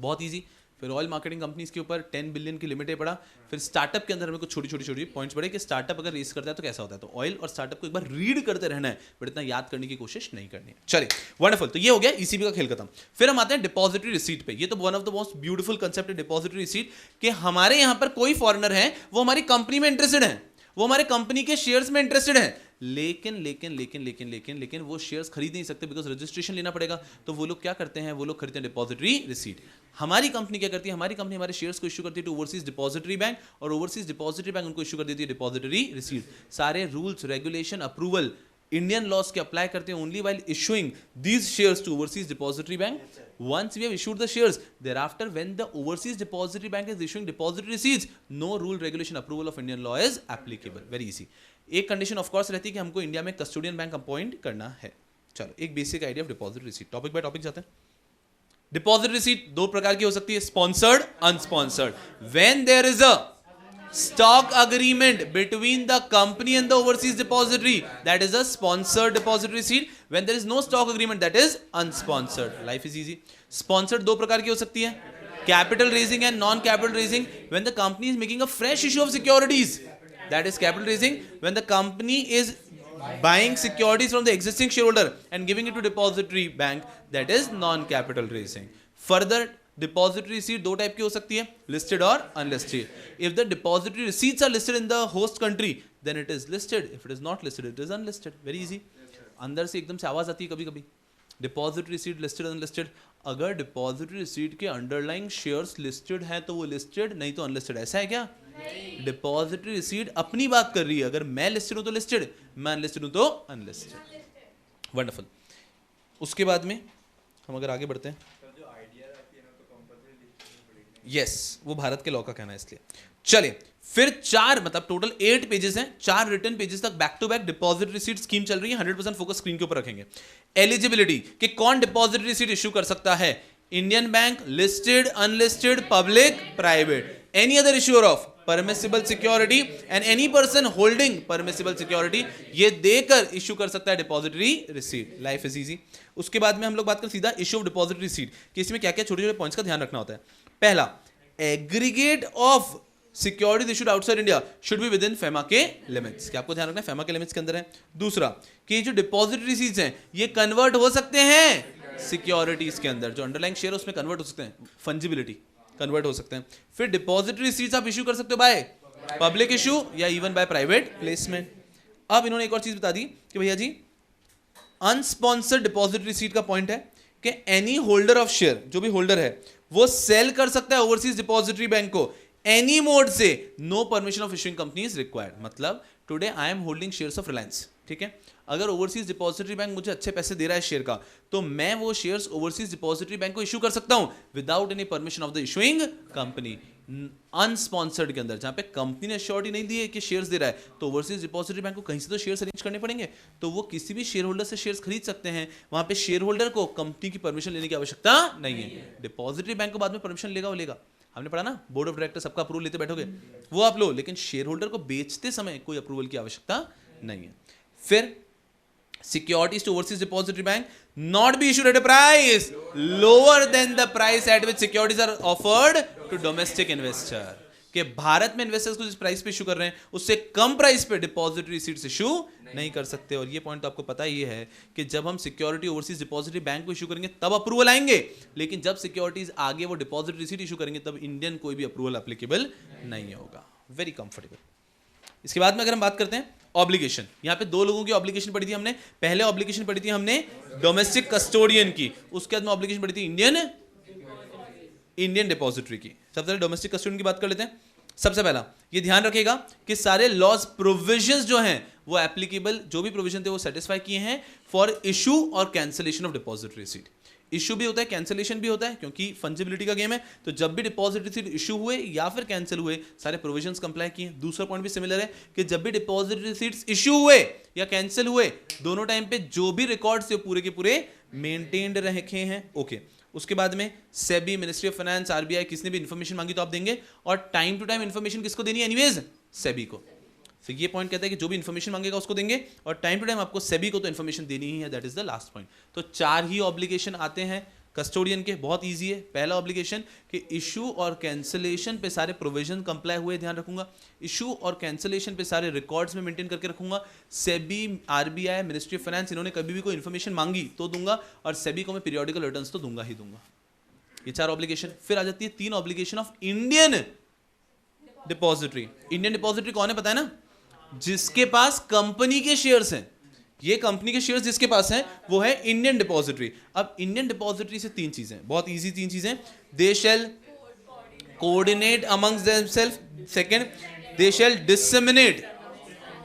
बहुत इजी। फिर ऑयल मार्केटिंग कंपनीज के ऊपर 10 बिलियन की लिमिट है पड़ा। फिर स्टार्टअप के अंदर हमें कुछ छोटी छोटी पॉइंट्स पड़े कि स्टार्टअप अगर रेस करता है तो कैसा होता है। तो ऑयल और स्टार्टअप को एक बार रीड करते रहना है, बट इतना याद करने की कोशिश नहीं करनी है। चलिए, वंडरफुल। तो ये हो गया ईसीबी का खेल खत्म। फिर हम आते हैं डिपॉजिटरी रिसीट पे। ये तो one of the most beautiful concept है डिपॉजिटरी रिसीट, कि हमारे यहां पर कोई फॉरेनर है, वो हमारी कंपनी में इंटरेस्टेड है, वो हमारे कंपनी के शेयर्स में इंटरेस्टेड है, लेकिन लेकिन लेकिन लेकिन लेकिन लेकिन वो शेयर्स खरीद नहीं सकते बिकॉज रजिस्ट्रेशन लेना पड़ेगा। तो वो लोग क्या करते हैं? वो लोग खरीदते हैं डिपॉजिटरी रिसीट। हमारी कंपनी क्या करती है? हमारी कंपनी हमारे शेयर्स को इश्यू करती है टू ओवरसीज डिपॉजिटरी बैंक, और ओवरसीज डिपॉजिटरी बैंक उनको इश्यू कर देती है डिपॉजिटरी रिसीट। सारे rules, regulation, approval Indian laws के अप्लाई करते हैं only while issuing these shares to overseas depository bank. Once we have issued the shares, thereafter when the overseas depository bank is issuing depository receipts, no rule, regulation, approval of Indian law is applicable. Very easy. एक condition of course रहती है कि हमको India में custodian bank appoint करना है। चलो, एक basic idea of depository receipt. Topic by topic जाते हैं। डिपॉजिटरी रिसीट 2 प्रकार की हो सकती है, sponsored, unsponsored. When there is a stock agreement between the company and the overseas depository, that is a sponsored depository receipt. When there is no stock agreement, that is unsponsored. Life is easy. Sponsored 2 प्रकार की हो सकती है, capital raising and non capital raising. When the company is making a fresh issue of securities, that is capital raising. When the company is buying securities from the existing shareholder and giving it to depository bank, that is non capital raising. Further, depository receipt 2 type की हो सकती है, listed और unlisted. If the depository receipts are listed in the host country then it is listed, if it is not listed it is unlisted. Very easy. अंदर से एकदम से आवाज आती है कभी कभी, डिपॉजिटरी रिसीट लिस्टेड अनलिस्टेड। अगर डिपॉजिटरी रिसीट के अंडरलाइंग शेयर्स लिस्टेड हैं तो वो लिस्टेड, नहीं तो अनलिस्टेड। ऐसा है क्या? डिपॉजिटरी रिसीट अपनी बात कर रही है, अगर मैं लिस्टेड हूं तो लिस्टेड, मैं अनलिस्टेड हूं तो अनलिस्टेड। वंडरफुल। उसके बाद में हम अगर आगे बढ़ते हैं, यस, वो भारत के लॉ का कहना है इसलिए। चलिए, फिर 4 मतलब टोटल 8 पेजेस हैं, 4 रिटन पेजेस तक back to back depository receipt scheme चल रही है। 100% फोकस स्क्रीन के ऊपर रखेंगे। एलिजिबिलिटी कि कौन डिपॉजिटरी रिसीट इश्यू कर सकता है? Indian bank, listed, unlisted, public, private, any other issuer of permissible security and any person holding permissible security, ये देकर इश्यू कर सकता है depository receipt. Life is easy. उसके बाद में हम लोग बात करें सीधा इश्यू ऑफ डिपॉजिटरी रिसीट कि इसमें क्या क्या छोटे छोटे पॉइंट्स का ध्यान रखना होता है। पहला, aggregate of securities issued outside India should be with in FEMA के लिमिट्स, कि आपको ध्यान रखना है फेमा के लिमिट्स के अंदर है। दूसरा कि जो डिपॉजिटरी रिसीट्स हैं ये कन्वर्ट हो सकते हैं सिक्योरिटीज के अंदर, जो अंडरलाइंग शेयर उसमें कन्वर्ट हो सकते हैं, फंजिबिलिटी कन्वर्ट हो सकते हैं। फिर डिपॉजिटरी रिसीट्स आप इशू कर सकते हो बाय पब्लिक इशू या इवन बाय प्राइवेट प्लेसमेंट। अब इन्होंने एक और चीज बता दी कि भैया जी अनस्पॉन्सर्ड डिपॉजिटरी रिसीट का पॉइंट है कि एनी होल्डर ऑफ शेयर, जो भी होल्डर है वो सेल कर सकता है ओवरसीज डिपॉजिटरी बैंक को एनी मोड से, no permission of issuing company is required. मतलब today I am holding shares of Reliance, ठीक है, अगर ओवरसीज डिपॉजिटरी बैंक मुझे अच्छे पैसे दे रहा है शेयर का, तो मैं वो शेयर्स ओवरसीज डिपॉजिटरी बैंक को इशू कर सकता हूं without any permission of the issuing company. Unsponsored के अंदर जहां पे कंपनी ने श्योरिटी नहीं दी है कि शेयर्स दे रहा है, तो ओवरसीज डिपॉजिटरी बैंक को कहीं से तो शेयर्स अरेंज करने पड़ेंगे, तो वो किसी भी शेयर होल्डर से शेयर्स खरीद सकते हैं। वहां पे शेयर होल्डर को कंपनी की परमिशन लेने की आवश्यकता नहीं है। डिपॉजिटरी बैंक को बाद में परमिशन लेगा, वो लेगा, हमने पढ़ा ना, बोर्ड ऑफ डायरेक्टर सबका अप्रूवल लेते बैठोगे वो आप लो, लेकिन शेयर होल्डर को बेचते समय कोई अप्रूवल की आवश्यकता नहीं है। फिर securities to overseas depository bank not be issued at a price lower than the price at which securities are offered to domestic investor, कि भारत में इन्वेस्टर्स को जिस प्राइस पे इशू कर रहे हैं उससे कम प्राइस पे डिपॉजिटरी रिसीट्स इशू नहीं कर सकते। और ये पॉइंट तो आपको पता ही है कि जब हम सिक्योरिटी ओवरसीज डिपॉजिटरी बैंक को इशू करेंगे तब अप्रूवल आएंगे, लेकिन जब सिक्योरिटीज आगे वो डिपॉजिटरी रिसीट इशू करेंगे तब इंडियन कोई भी अप्रूवल एप्लीकेबल नहीं होगा। Very comfortable. इसके बाद में अगर हम बात करते हैं ऑब्लिगेशन, यहां पे दो लोगों की ऑब्लिगेशन पढ़ी थी हमने। पहले ऑब्लिगेशन पढ़ी थी हमने डोमेस्टिक कस्टोडियन की, उसके बाद में ऑब्लिगेशन पढ़ी थी इंडियन डिपॉजिटरी की। सबसे पहले डोमेस्टिक कस्टोडियन की बात कर लेते हैं। सबसे पहला ये ध्यान रखेगा कि सारे लॉज प्रोविजंस जो हैं वो एप्लीकेबल, जो भी प्रोविजन थे वो सेटिस्फाई किए हैं फॉर इशू और cancellation of depository receipt. Issue भी होता है, कैंसिलेशन भी होता है, क्योंकि फंजिबिलिटी का गेम है, तो जब भी डिपॉजिट रिसीट इशू हुए या फिर कैंसिल हुए सारे प्रोविजंस कंप्लाई किए। दूसरा पॉइंट भी सिमिलर है कि जब भी डिपॉजिट रिसीट्स इशू हुए या कैंसिल हुए दोनों टाइम पे जो भी रिकॉर्ड्स थे पूरे के पूरे मेंटेन्ड रखे हैं। ओके, उसके बाद में SEBI, ministry of finance, RBI किसने भी इंफॉर्मेशन मांगी तो आप देंगे, और टाइम टू टाइम इंफॉर्मेशन किसको देनी है एनीवेज, सेबी को। तो ये पॉइंट कहता है कि जो भी इंफॉर्मेशन मांगेगा उसको देंगे, और टाइम टू टाइम आपको सेबी को तो इंफॉर्मेशन देनी ही है। That is the last point. तो चार ही ऑब्लिगेशन आते हैं कस्टोडियन के, बहुत इजी है। पहला ऑब्लिगेशन कि इशू और कैंसिलेशन पे सारे प्रोविजन कंप्लाई हुए, ध्यान रखूंगा। इशू और कैंसिलेशन पे सारे रिकॉर्ड्स में मेंटेन करके रखूंगा। SEBI, RBI, ministry of finance इन्होंने कभी भी कोई इन्फॉर्मेशन मांगी तो दूंगा, और सेबी को मैं पीरियोडिकल रिटर्न्स तो दूंगा ही दूंगा। ये चार ऑब्लिगेशन। फिर आ जाती है तीन obligation of Indian depository. Indian depository कौन है पता है ना, जिसके पास कंपनी के शेयर्स हैं। ये कंपनी के शेयर्स जिसके पास हैं वो है इंडियन डिपॉजिटरी। अब इंडियन डिपॉजिटरी से तीन चीजें, बहुत इजी तीन चीजें। They shall coordinate amongst themselves, second they shall disseminate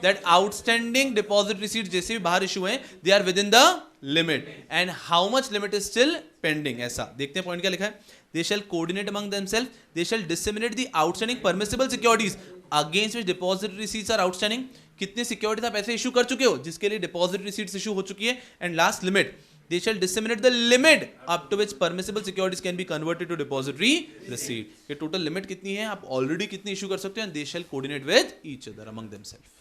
that outstanding deposit receipt जैसे भी बाहर इशू हैं they are within the limit, and how much limit is still pending. ऐसा देखते हैं पॉइंट क्या लिखा है। They shall coordinate among themselves, they shall disseminate the outstanding permissible securities against which deposit receipts are outstanding. कितने securities आप ऐसे issue कर चुके हो जिसके लिए डिपॉजिट रिसीट्स इशू हो चुकी है, and last limit they shall disseminate the limit up to which permissible securities can be converted to depository receipt। ये टोटल लिमिट कितनी है, आप ऑलरेडी कितनी इशू कर सकते हो, and they shall coordinate with each other among themselves।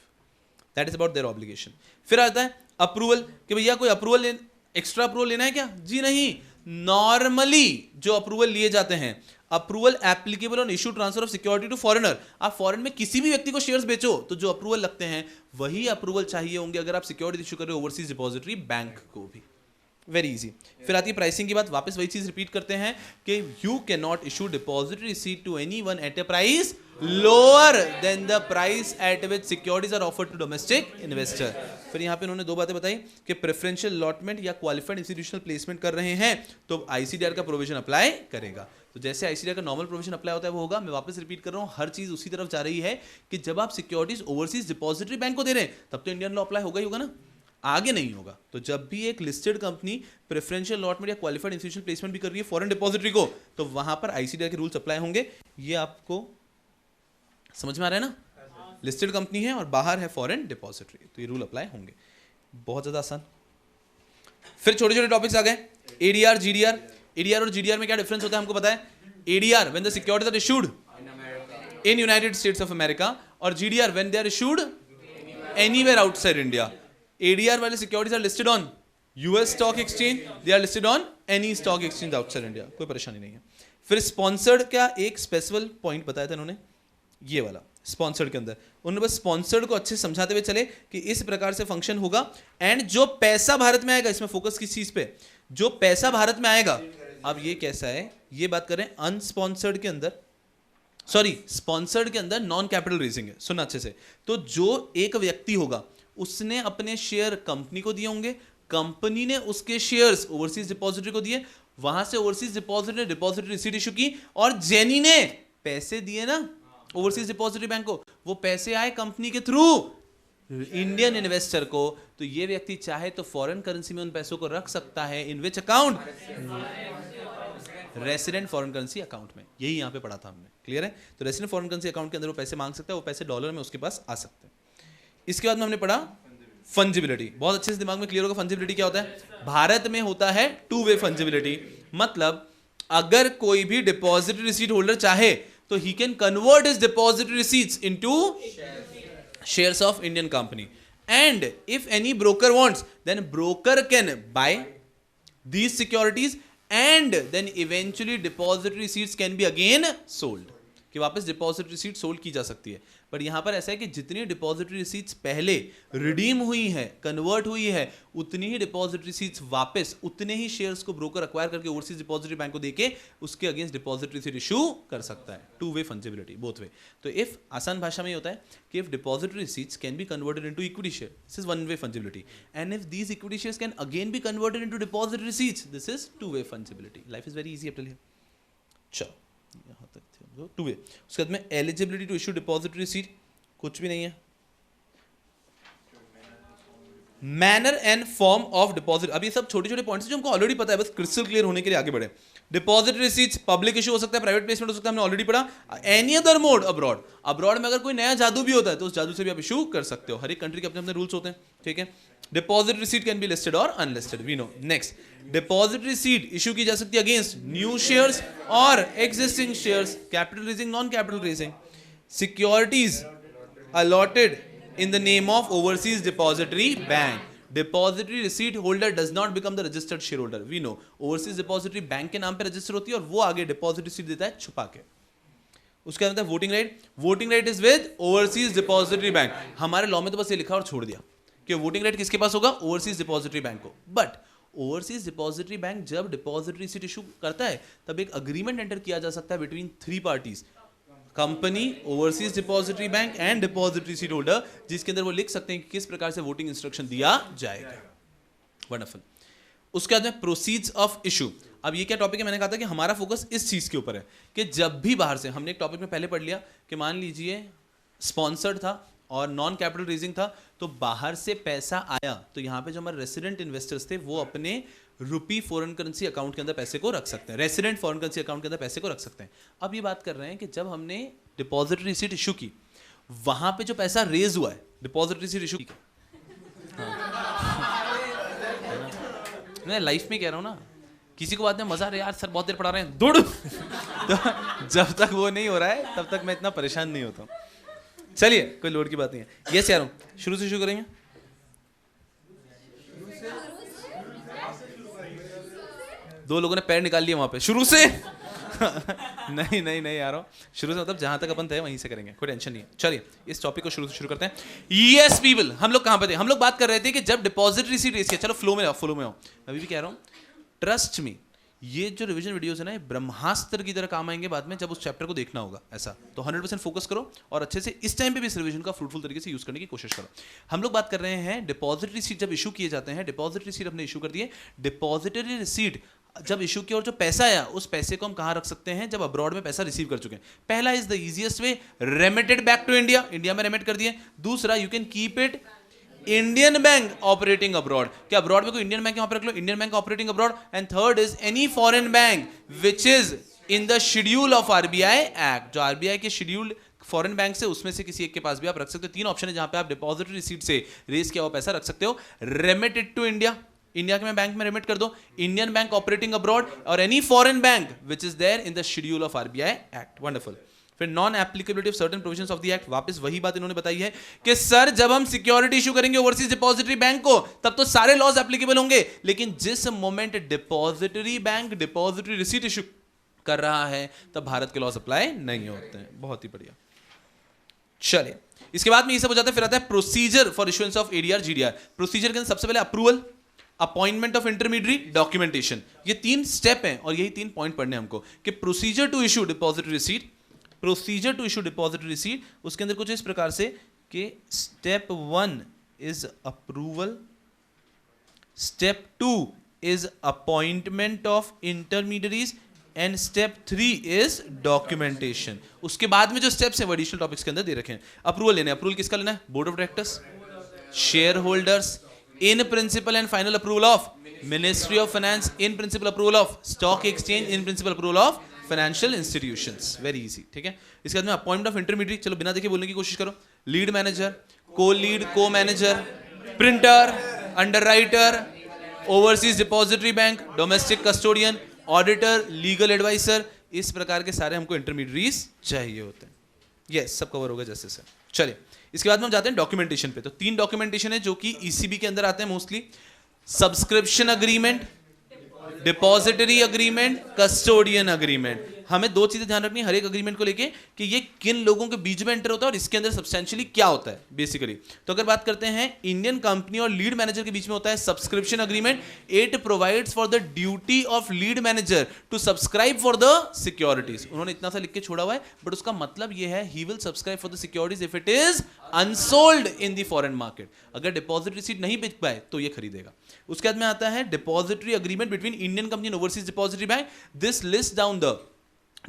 that is about their obligation। फिर आता है अप्रूवल, कि भैया कोई अप्रूवल एक्स्ट्रा अप्रूवल लेना है क्या? जी नहीं। नॉर्मली जो अप्रूवल लिए जाते हैं, approval applicable on issue transfer of security to foreigner. आप फॉरेन में किसी भी व्यक्ति को शेयर्स बेचो तो जो अप्रूवल लगते हैं वही अप्रूवल चाहिए होंगे अगर आप सिक्योरिटी इशू कर रहे हो ओवरसीज डिपॉजिटरी बैंक को भी। Very easy. फिर आती है प्राइसिंग की बात। वापस वही चीज रिपीट करते हैं कि you can not issue depository receipt to anyone at a price lower than the price at which securities are offered to domestic investor. फिर यहाँ पे उन्होंने दो बातें बताई कि प्रेफरेंशियल अलॉटमेंट या क्वालिफाइड इंस्टीट्यूशनल प्लेसमेंट कर रहे हैं तो आईसीडीआर का प्रोविजन अप्लाई करेगा। तो जैसे आईसीडीआर का नॉर्मल प्रोविजन अप्लाई होता है वो होगा। मैं वापस रिपीट कर रहा हूँ, हर चीज उसी तरफ जा रही है कि जब आप सिक्योरिटीज ओवरसीज डिपॉजिटरी बैंक को दे रहे हैं तब तो इंडियन लॉ अप्लाई होगा ही होगा ना, आगे नहीं होगा। तो जब भी एक लिस्टेड कंपनी प्रेफरेंशियल अलॉटमेंट या क्वालिफाइड इंस्टीट्यूशनल प्लेसमेंट भी कर रही है फॉरेन डिपॉजिटरी को, तो वहां पर आईसीडीआर के रूल्स अप्लाई होंगे। ये आपको समझ में आ रहा है ना? लिस्टेड कंपनी है और बाहर है फॉरेन डिपॉजिटरी, तो ये रूल अप्लाई होंगे। बहुत ज्यादा आसान। फिर छोटे छोटे टॉपिक्स आ गए। ADR, GDR. एडीआर और जीडीआर में क्या डिफरेंस होता है हमको पता है। ADR when the securities are issued in United States of America, और GDR when they are issued anywhere outside India. ADR वाले securities are listed on US stock exchange, they are listed on any stock exchange outside India, कोई परेशानी नहीं है। फिर sponsored का एक specific point बताया था इन्होंने, ये वाला स्पॉन्सर्ड के अंदर उन्होंने बस स्पॉन्सर्ड को अच्छे से समझाते हुए चले कि इस प्रकार से फंक्शन होगा, एंड जो पैसा भारत में आएगा, इसमें फोकस किस चीज पे, जो पैसा भारत में आएगा, अब ये कैसा है, ये बात करें अनस्पॉन्सर्ड के अंदर, सॉरी स्पॉन्सर्ड के अंदर नॉन कैपिटल रेजिंग है, सुनना अच्छे से। तो जो एक व्यक्ति होगा उसने अपने शेयर कंपनी को दिए होंगे, कंपनी ने उसके शेयर्स ओवरसीज डिपॉजिटरी को दिए, वहां से ओवरसीज डिपॉजिटरी ने डिपॉजिटरी रिसीट इशू की, और जेनी ने पैसे दिए ना ओवरसीज डिपॉजिटरी बैंक को, वो पैसे आए कंपनी के थ्रू इंडियन इन्वेस्टर को। तो ये व्यक्ति चाहे तो फॉरेन करेंसी में उन पैसों को रख सकता है, in which account, resident foreign currency account में। यही यहां पे पढ़ा था हमने, क्लियर है। तो रेसिडेंट फॉरेन करेंसी अकाउंट के अंदर वो पैसे मांग सकता है, वो पैसे डॉलर में उसके पास आ सकते हैं। इसके बाद में हमने पढ़ा फंजिबिलिटी, बहुत अच्छे से दिमाग में क्लियर होगा फंजिबिलिटी क्या होता है। भारत में होता है टू वे फंजिबिलिटी, मतलब अगर कोई भी डिपॉजिटरी रिसीट होल्डर चाहे तो he can convert his depository receipts into shares of Indian company, and if any broker wants then broker can buy these securities and then eventually depository receipts can be again sold, कि वापस depository receipt sold की जा सकती है। पर यहां पर ऐसा है कि जितनी डिपॉजिटरी रिसीट्स पहले रिडीम हुई है, कन्वर्ट हुई है, उतनी ही डिपॉजिटरी रिसीट्स वापस उतने ही शेयर्स को ब्रोकर अक्वायर करके ओवरसीज डिपॉजिटरी बैंक को देके उसके अगेंस्ट डिपॉजिटरी रिसीट इशू कर सकता है। Two way fungibility, both way. तो इफ आसान भाषा में ये होता है कि if depository receipts can be converted into equity share, this is one way fungibility, and if these equity shares can again be converted into depository receipts, this is two way fungibility. Life is very easy up till here. चलो यहां तक थे two way. उसके बाद में eligibility to issue depository receipt कुछ भी नहीं है। Manner and form of deposit, अब ये सब छोटे छोटे पॉइंट्स जो हमको ऑलरेडी पता है, बस क्रिस्टल क्लियर होने के लिए आगे बढ़े। डिपॉजिट रिसीट्स पब्लिक इशू हो सकता है, प्राइवेट प्लेसमेंट हो सकता है, हमने ऑलरेडी पढ़ा। Any other mode abroad, abroad में अगर कोई नया जादू भी होता है तो उस जादू से भी आप इशू कर सकते हो। हर एक कंट्री के अपने अपने रूल्स होते हैं, ठीक है। Deposit receipt can be listed और unlisted, we know. Next, deposit receipt issue की जा सकती है अगेंस्ट न्यू शेयर्स और existing shares, capital raising, non capital raising, securities allotted in the name of overseas depository bank. Depository receipt holder does not become the registered shareholder. We know overseas depository bank के नाम पे register होती है और वो आगे deposit receipt देता है छुपा के। उसके अंदर voting right, voting right is with overseas depository bank. हमारे लॉ में तो बस ये लिखा और छोड़ दिया कि वोटिंग राइट किसके पास होगा, ओवरसीज डिपॉजिटरी बैंक को। बट ओवरसीज डिपॉजिटरी बैंक जब डिपॉजिटरी रिसीट इशू करता है तब एक अग्रीमेंट एंटर किया जा सकता है between three parties, company, overseas depository bank and depository receipt holder, जिसके अंदर वो लिख सकते हैं कि किस प्रकार से वोटिंग इंस्ट्रक्शन दिया जाएगा। वंडरफुल। उसके बाद में प्रोसीड्स ऑफ इशू। अब ये क्या टॉपिक है, मैंने कहा था कि हमारा फोकस इस चीज के ऊपर है कि जब भी बाहर से, हमने एक टॉपिक में पहले पढ़ लिया कि मान लीजिए स्पॉन्सर्ड था और नॉन कैपिटल रेजिंग था, तो बाहर से पैसा आया तो यहाँ पे जो हमारे रेसिडेंट इन्वेस्टर्स थे वो अपने रुपी फॉरेन करेंसी अकाउंट के अंदर पैसे को रख सकते हैं, रेसिडेंट फॉरेन करेंसी अकाउंट के अंदर पैसे को रख सकते हैं। अब ये बात कर रहे हैं कि जब हमने डिपॉजिटरी रिसीट इशू की, वहां पे जो पैसा रेज हुआ है डिपॉजिटरी रिसीट इशू की, मैं लाइफ में कह रहा हूं ना, किसी को बात में मजा आ रहा है यार सर बहुत देर पढ़ा रहे हैं दौड़ तो जब तक वो नहीं हो रहा है तब तक मैं इतना परेशान नहीं होता हूं। चलिए कोई लोड की बात नहीं है। यस यार, शुरू से शुरू करेंगे। दो लोगों ने पैर निकाल लिए वहां पे, शुरू से नहीं नहीं नहीं यार, शुरू से मतलब जहां तक अपन थे वहीं से करेंगे, कोई टेंशन नहीं है। चलिए इस टॉपिक को शुरू से शुरू करते हैं। यस पीपल, हम लोग कहां पे थे, हम लोग बात कर रहे थे कि जब डिपॉजिट रिसीट रेस किया, चलो फ्लो में आओ, फ्लो में आओ। अभी भी कह रहा हूं, ट्रस्ट मी, ये जो रिवीजन वीडियोस है ना, ये ब्रह्मास्त्र की तरह काम आएंगे बाद में जब उस चैप्टर को देखना होगा। ऐसा तो 100% फोकस करो और अच्छे से इस टाइम पे भी इस रिवीजन का फ्रूटफुल तरीके से यूज करने की कोशिश करो। हम लोग बात कर रहे हैं डिपॉजिटरी रिसीट जब इशू किए जाते हैं, डिपॉजिटरी रिसीट हमने इशू कर दिए, डिपॉजिटरी रिसीट जब इशू किया और जो पैसा आया उस पैसे को हम कहां रख सकते हैं, जब अब्रॉड में पैसा रिसीव कर चुके हैं। पहला is the easiest way, remitted back to India, India में रेमिट कर दिए। दूसरा, you can keep it Indian bank operating abroad, क्या अब्रॉड में कोई इंडियन बैंक वहां पर रख लो, Indian bank operating abroad. And third is any foreign bank which is in the schedule of RBI act, जो आरबीआई के शेड्यूल फॉरेन बैंक से उसमें से किसी एक के पास भी आप रख सकते हो। तीन ऑप्शन है जहां पे आप डिपॉजिटरी रिसीट से रेज किया हुआ पैसा रख सकते हो। रेमिटेड टू इंडिया, इंडिया के में बैंक में रेमिट कर दो, इंडियन बैंक ऑपरेटिंग अब्रॉड, और any foreign bank which is there in the schedule of RBI act. Wonderful. फिर non applicability of certain provisions of the act, वापस वही बात इन्होंने बताई है कि सर जब हम सिक्योरिटी इशू करेंगे ओवरसीज डिपॉजिटरी बैंक को तब तो सारे लॉज एप्लीकेबल होंगे, लेकिन जिस moment depository bank depository receipt issue कर रहा है तब भारत के लॉज अप्लाई नहीं होते हैं। बहुत ही बढ़िया। चलिए, इसके बाद में ये सब हो जाता है, फिर आता है procedure for issuance of ADR GDR. Procedure के अंदर सबसे पहले approval, appointment of intermediary, documentation. ये 3 स्टेप हैं और यही 3 पॉइंट पढ़ने हमको कि procedure to issue depository receipt, procedure to issue depository receipt, उसके अंदर कुछ इस प्रकार से कि step 1 is approval, step 2 is appointment of intermediaries and step 3 is documentation. उसके बाद में जो स्टेप्स हैं वो एडिशनल टॉपिक्स के अंदर दे रखे हैं। अप्रूवल लेना है, अप्रूवल किसका लेना है? Board of directors, share holders, in principle and final approval of ministry of finance, in principle approval of stock exchange, in principle approval of financial institutions. Very easy, ठीक है। इसके बाद में अपॉइंटमेंट ऑफ इंटरमीडिएट, चलो बिना देखे बोलने की कोशिश करो। लीड मैनेजर, को लीड, को manager, printer, underwriter, overseas depository bank, domestic custodian, auditor, legal adviser, इस प्रकार के सारे हमको इंटरमीडियरीज चाहिए होते हैं। यस, सब कवर होगा जैसे से। चलिए, इसके बाद में हम जाते हैं डॉक्यूमेंटेशन पे। तो 3 डॉक्यूमेंटेशन है जो कि ईसीबी के अंदर आते हैं mostly. Subscription agreement, depository agreement, custodian agreement. हमें 2 चीजें ध्यान रखनी है हर एक अग्रीमेंट को लेके कि ये किन लोगों के बीच में एंटर होता है और इसके अंदर सब्सटेंशियली क्या होता है बेसिकली। तो अगर बात करते हैं इंडियन कंपनी और लीड मैनेजर के बीच में होता है subscription agreement. It provides for the duty of lead manager to subscribe for the securities. उन्होंने इतना सा लिख के छोड़ा हुआ है, बट उसका मतलब ये है he will subscribe for the securities if it is unsold in the foreign market. अगर डिपॉजिटरी रिसीट नहीं बिक पाए तो ये खरीदेगा। उसके बाद में आता है depository agreement between Indian company and overseas depository bank. This list down the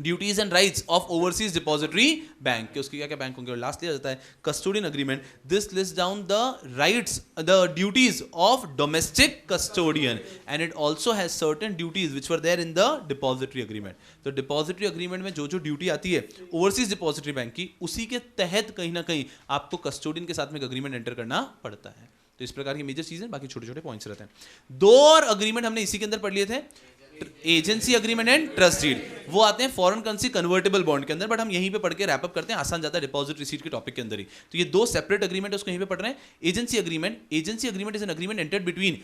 duties and rights of overseas depository bank के उसके क्या क्या बैंक होंगे। और लास्ट लिया जाता है custodian agreement. This list down the rights, the duties of domestic custodian and it also has certain duties which were there in the depository agreement. तो डिपॉजिटरी अग्रीमेंट में जो जो ड्यूटी आती है ओवरसीज डिपॉजिटरी बैंक की, उसी के तहत कहीं ना कहीं आपको कस्टोडियन के साथ में एक अग्रीमेंट एंटर करना पड़ता है। तो इस प्रकार की मेजर चीजें, बाकी छोटे छोटे पॉइंट्स रहते हैं। 2 और अग्रीमेंट हमने इसी के अंदर पढ़ लिए थे, agency agreement and trust deed. वो आते हैं फॉरेन करेंसी कन्वर्टेबल बॉन्ड के अंदर, बट हम यहीं पे पढ़ के रैप अप करते हैं, आसान जाता है डिपॉजिट रिसीट के टॉपिक के अंदर ही। तो ये 2 सेपरेट अग्रीमेंट है, उसको यहीं पे पढ़ रहे हैं। Agency agreement, agency agreement is an agreement entered between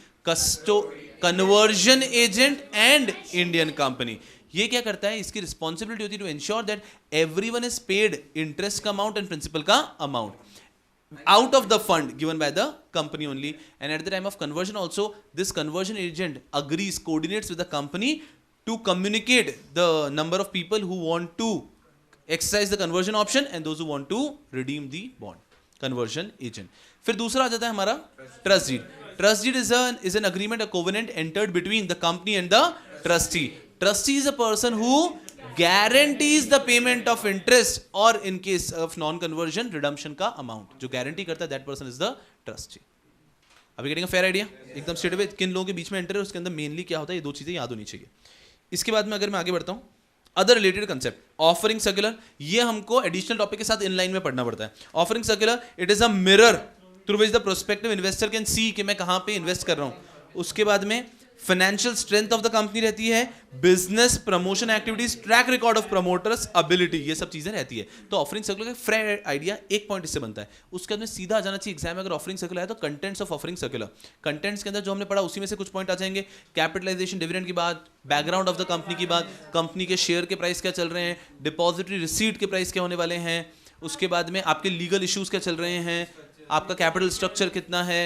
conversion agent and Indian company. ये क्या करता है, इसकी रिस्पॉन्सिबिलिटी होती है to ensure that everyone is paid interest का अमाउंट एंड प्रिंसिपल का amount out of the fund given by the company only, and at the time of conversion also this conversion agent agrees, coordinates with the company to communicate the number of people who want to exercise the conversion option and those who want to redeem the bond. Conversion agent. फिर दूसरा आ जाता है हमारा trust deed. Trust deed is an agreement, a covenant entered between the company and the trustee. Trustee is a person who guarantees the payment of interest or in case of non conversion redemption का amount. जो guarantee करता है that person is the trustee. अभी getting a fair idea? एकदम straight away किन लोगों के बीच में enter है, उसके अंदर mainly क्या होता है, ये 2 चीजें याद होनी चाहिए। इसके बाद में अगर मैं आगे बढ़ता हूँ, other related concept, offering circular, ये हमको एडिशनल टॉपिक के साथ इनलाइन में पढ़ना पड़ता है। Offering circular, it is a mirror through which the prospective investor can see कि मैं कहाँ पे इन्वेस्ट कर रहा हूँ। उसके बाद में financial strength of the company रहती है, business promotion activities, track record of promoters, ability, ये सब चीजें रहती है। तो ऑफरिंग सर्कुलर का फ्रेश आइडिया एक पॉइंट इससे बनता है। उसके अंदर सीधा आ जाना चाहिए एग्जाम में अगर ऑफरिंग सर्कुलर है तो contents of offering circular. Contents के अंदर जो हमने पढ़ा उसी में से कुछ पॉइंट आ जाएंगे। कैपिटलाइजेशन, डिविडेंड की बात, बैकग्राउंड ऑफ द कंपनी की बात, कंपनी के शेयर के प्राइस क्या चल रहे हैं, डिपॉजिटरी रिसीट के प्राइस क्या होने वाले हैं, उसके बाद में आपके लीगल इश्यूज क्या चल रहे हैं, आपका कैपिटल स्ट्रक्चर कितना है,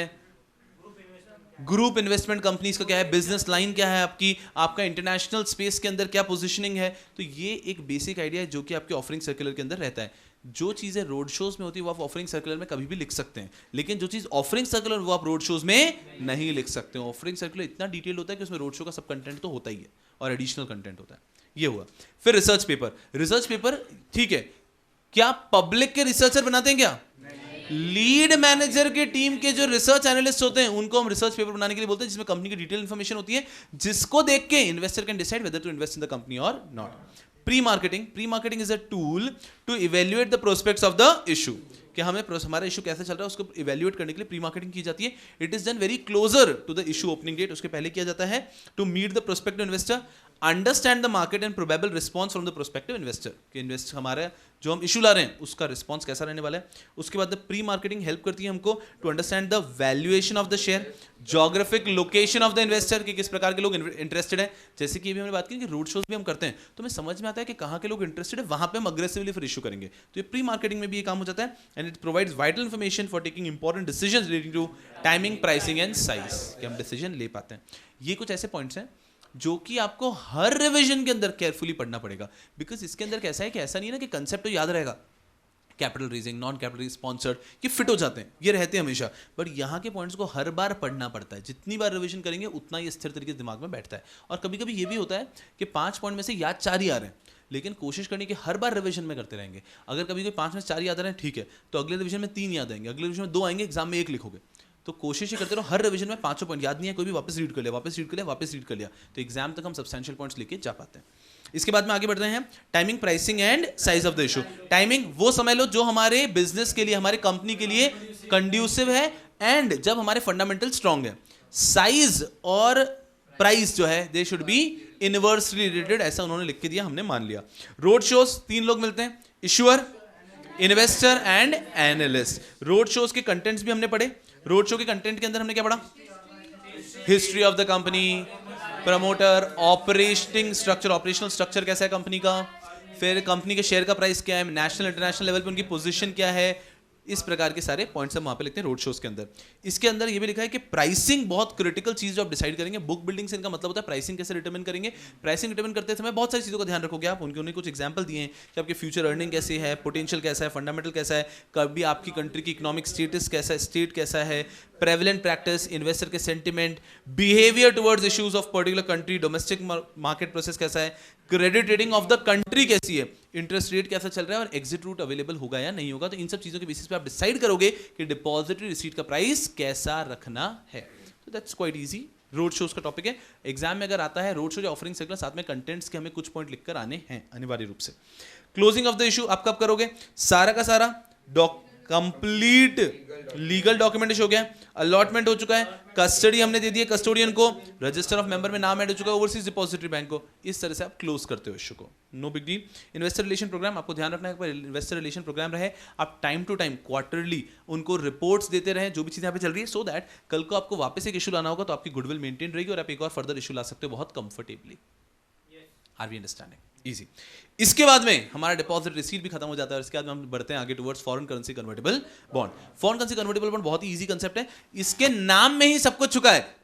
ग्रुप इन्वेस्टमेंट कंपनीज का क्या है, बिजनेस लाइन क्या है आपकी, आपका इंटरनेशनल स्पेस के अंदर क्या पोजीशनिंग है। तो ये एक बेसिक आइडिया है जो कि आपके ऑफरिंग सर्कुलर के अंदर रहता है। जो चीज़ें रोड शोज में होती है वो आप ऑफरिंग सर्कुलर में कभी भी लिख सकते हैं, लेकिन जो चीज़ ऑफरिंग सर्कुलर वो आप रोड शोज में नहीं लिख सकते हो। ऑफरिंग सर्कुलर इतना डिटेल होता है कि उसमें रोड शो का सब कंटेंट तो होता ही है और एडिशनल कंटेंट होता है। ये हुआ। फिर रिसर्च पेपर, रिसर्च पेपर ठीक है, क्या पब्लिक के रिसर्चर बनाते हैं क्या? लीड मैनेजर के टीम के जो रिसर्च एनालिस्ट होते हैं उनको हम रिसर्च पेपर बनाने के लिए बोलते हैं, जिसमें कंपनी की डिटेल इंफॉर्मेशन होती है, जिसको देख के investor can decide whether to invest in the company और not. Pre marketing, pre marketing is a tool to evaluate the prospects of the issue, कि हमें हमारा इशू कैसे चल रहा है उसको इवेल्युएट करने के लिए प्री मार्केटिंग की जाती है। It is done very closer to the issue opening date, उसके पहले किया जाता है to meet the prospective investor, understand the market and probable response from the prospective investor कि इन्वेस्ट हमारा जो हम इशू ला रहे हैं उसका रिस्पॉन्स कैसा रहने वाला है। उसके बाद प्री मार्केटिंग हेल्प करती है हमको to understand the valuation of the share, geographic location of the investor कि किस प्रकार के लोग इंटरेस्टेड है। जैसे कि अभी हमने बात की कि रोड शोज भी हम करते हैं तो हमें समझ में आता है कि कहाँ के लोग इंटरेस्टेड है, वहां पे हम अग्रेसिवली फिर इशू करेंगे। तो ये प्री मार्केटिंग में भी ये काम हो जाता है and it provides vital information for taking important decisions relating to timing, pricing and size कि हम डिसीजन ले पाते हैं। ये कुछ ऐसे पॉइंट्स हैं जो कि आपको हर रिवीजन के अंदर केयरफुली पढ़ना पड़ेगा, बिकॉज इसके अंदर कैसा है कि ऐसा नहीं है ना कि कंसेप्ट तो याद रहेगा, capital raising, non capital sponsored, ये फिट हो जाते हैं, ये रहते हैं हमेशा, बट यहाँ के पॉइंट्स को हर बार पढ़ना पड़ता है। जितनी बार रिवीजन करेंगे उतना ही स्थिर तरीके से दिमाग में बैठता है। और कभी कभी ये भी होता है कि 5 पॉइंट में से याद 4 ही आ रहे हैं, लेकिन कोशिश करनी कि हर बार रिवीजन में करते रहेंगे। अगर कभी कोई 5 में से 4 याद आ रहे हैं ठीक है, तो अगले रिवीजन में 3 याद आएंगे, अगले रिवीजन में 2 आएंगे, एग्जाम में 1 लिखोगे। तो कोशिश ही करते रहो हर रिवीजन में 5 पॉइंट याद नहीं है, कोई भी वापस रीड कर लिया, वापस रीड कर लिया, वापस रीड कर लिया, तो एग्जाम तक हम सब्सटेंशियल पॉइंट्स लेके जा पाते हैं। इसके बाद में आगे बढ़ रहे हैं timing, pricing and size of the issue. Timing वो समझ लो जो हमारे बिजनेस के लिए, हमारे कंपनी के लिए कंड्यूसिव है एंड जब हमारे फंडामेंटल स्ट्रांग है। साइज और प्राइस जो है they should be inversely related, ऐसा उन्होंने लिख के दिया, हमने मान लिया। रोड शोज 3 लोग मिलते हैं, issuer, investor and analyst. Road shows के कंटेंट्स भी हमने पढ़े। रोड शो के कंटेंट के अंदर हमने क्या पढ़ा? History of the company, promoter, operating structure, operational structure कैसा है कंपनी का, फिर कंपनी के शेयर का प्राइस क्या है, नेशनल इंटरनेशनल लेवल पे उनकी पोजीशन क्या है, इस प्रकार के सारे पॉइंट्स हम वहां पे लिखते हैं रोड शोज के अंदर। इसके अंदर ये भी लिखा है कि प्राइसिंग बहुत क्रिटिकल चीज जो आप डिसाइड करेंगे। बुक बिल्डिंग से इनका मतलब होता है प्राइसिंग कैसे डिटरमिन करेंगे। प्राइसिंग डिटरमिन करते समय बहुत सारी चीजों का ध्यान रखोगे आप, उन्होंने कुछ एग्जांपल दिए हैं कि आपके फ्यूचर अर्निंग कैसी है, पोटेंशियल कैसा है, फंडामेंटल कैसा है, कभी आपकी कंट्री की इकोनॉमिक स्टेटस कैसा है, स्टेट कैसा है, प्रेवलेंट प्रैक्टिस, इन्वेस्टर के sentiment, behaviour towards issues of particular country, domestic market process कैसा है, credit rating of the country कैसी है, इंटरेस्ट रेट कैसा चल रहा है और एग्जिट रूट अवेलेबल होगा या नहीं होगा। तो इन सब चीजों के बेसिस पे आप डिसाइड करोगे कि डिपॉजिटरी रिसीट का प्राइस कैसा रखना है। तो that's quite easy. Road shows का टॉपिक है, एग्जाम में अगर आता है रोड शो या ऑफरिंग सर्कुलर, साथ में कंटेंट्स के हमें कुछ पॉइंट लिखकर आने हैं अनिवार्य रूप से। क्लोजिंग ऑफ द इशू आप कब करोगे? सारा का सारा कंप्लीट लीगल डॉक्यूमेंटेशन हो गया, अलॉटमेंट हो चुका है, कस्टडी हमने दे दी है कस्टोडियन को, रजिस्टर ऑफ मेंबर में नाम ऐड हो चुका है ओवरसीज डिपॉजिटरी बैंक को। इस तरह से आप क्लोज करते हो इशू को, no big deal. Investor relation program आपको ध्यान रखना है, इन्वेस्टर रिलेशन प्रोग्राम रहे, आप टाइम टू टाइम क्वार्टरली उनको रिपोर्ट्स देते रहे जो भी चीज़ यहाँ पे चल रही है, सो दैट कल को आपको वापस एक इशू लाना होगा तो आपकी गुडविल मेंटेन रहेगी और आप एक और फर्दर इशू ला सकते हो बहुत comfortably. Are we understanding? Easy. इसके बाद में हमारा डिपॉजिट रिसीट भी खत्म हो जाता है और इसके बाद में हम बढ़ते हैं आगे towards foreign currency convertible bond. Foreign currency convertible bond बहुत ही इजी कंसेप्ट है, इसके नाम में ही सब कुछ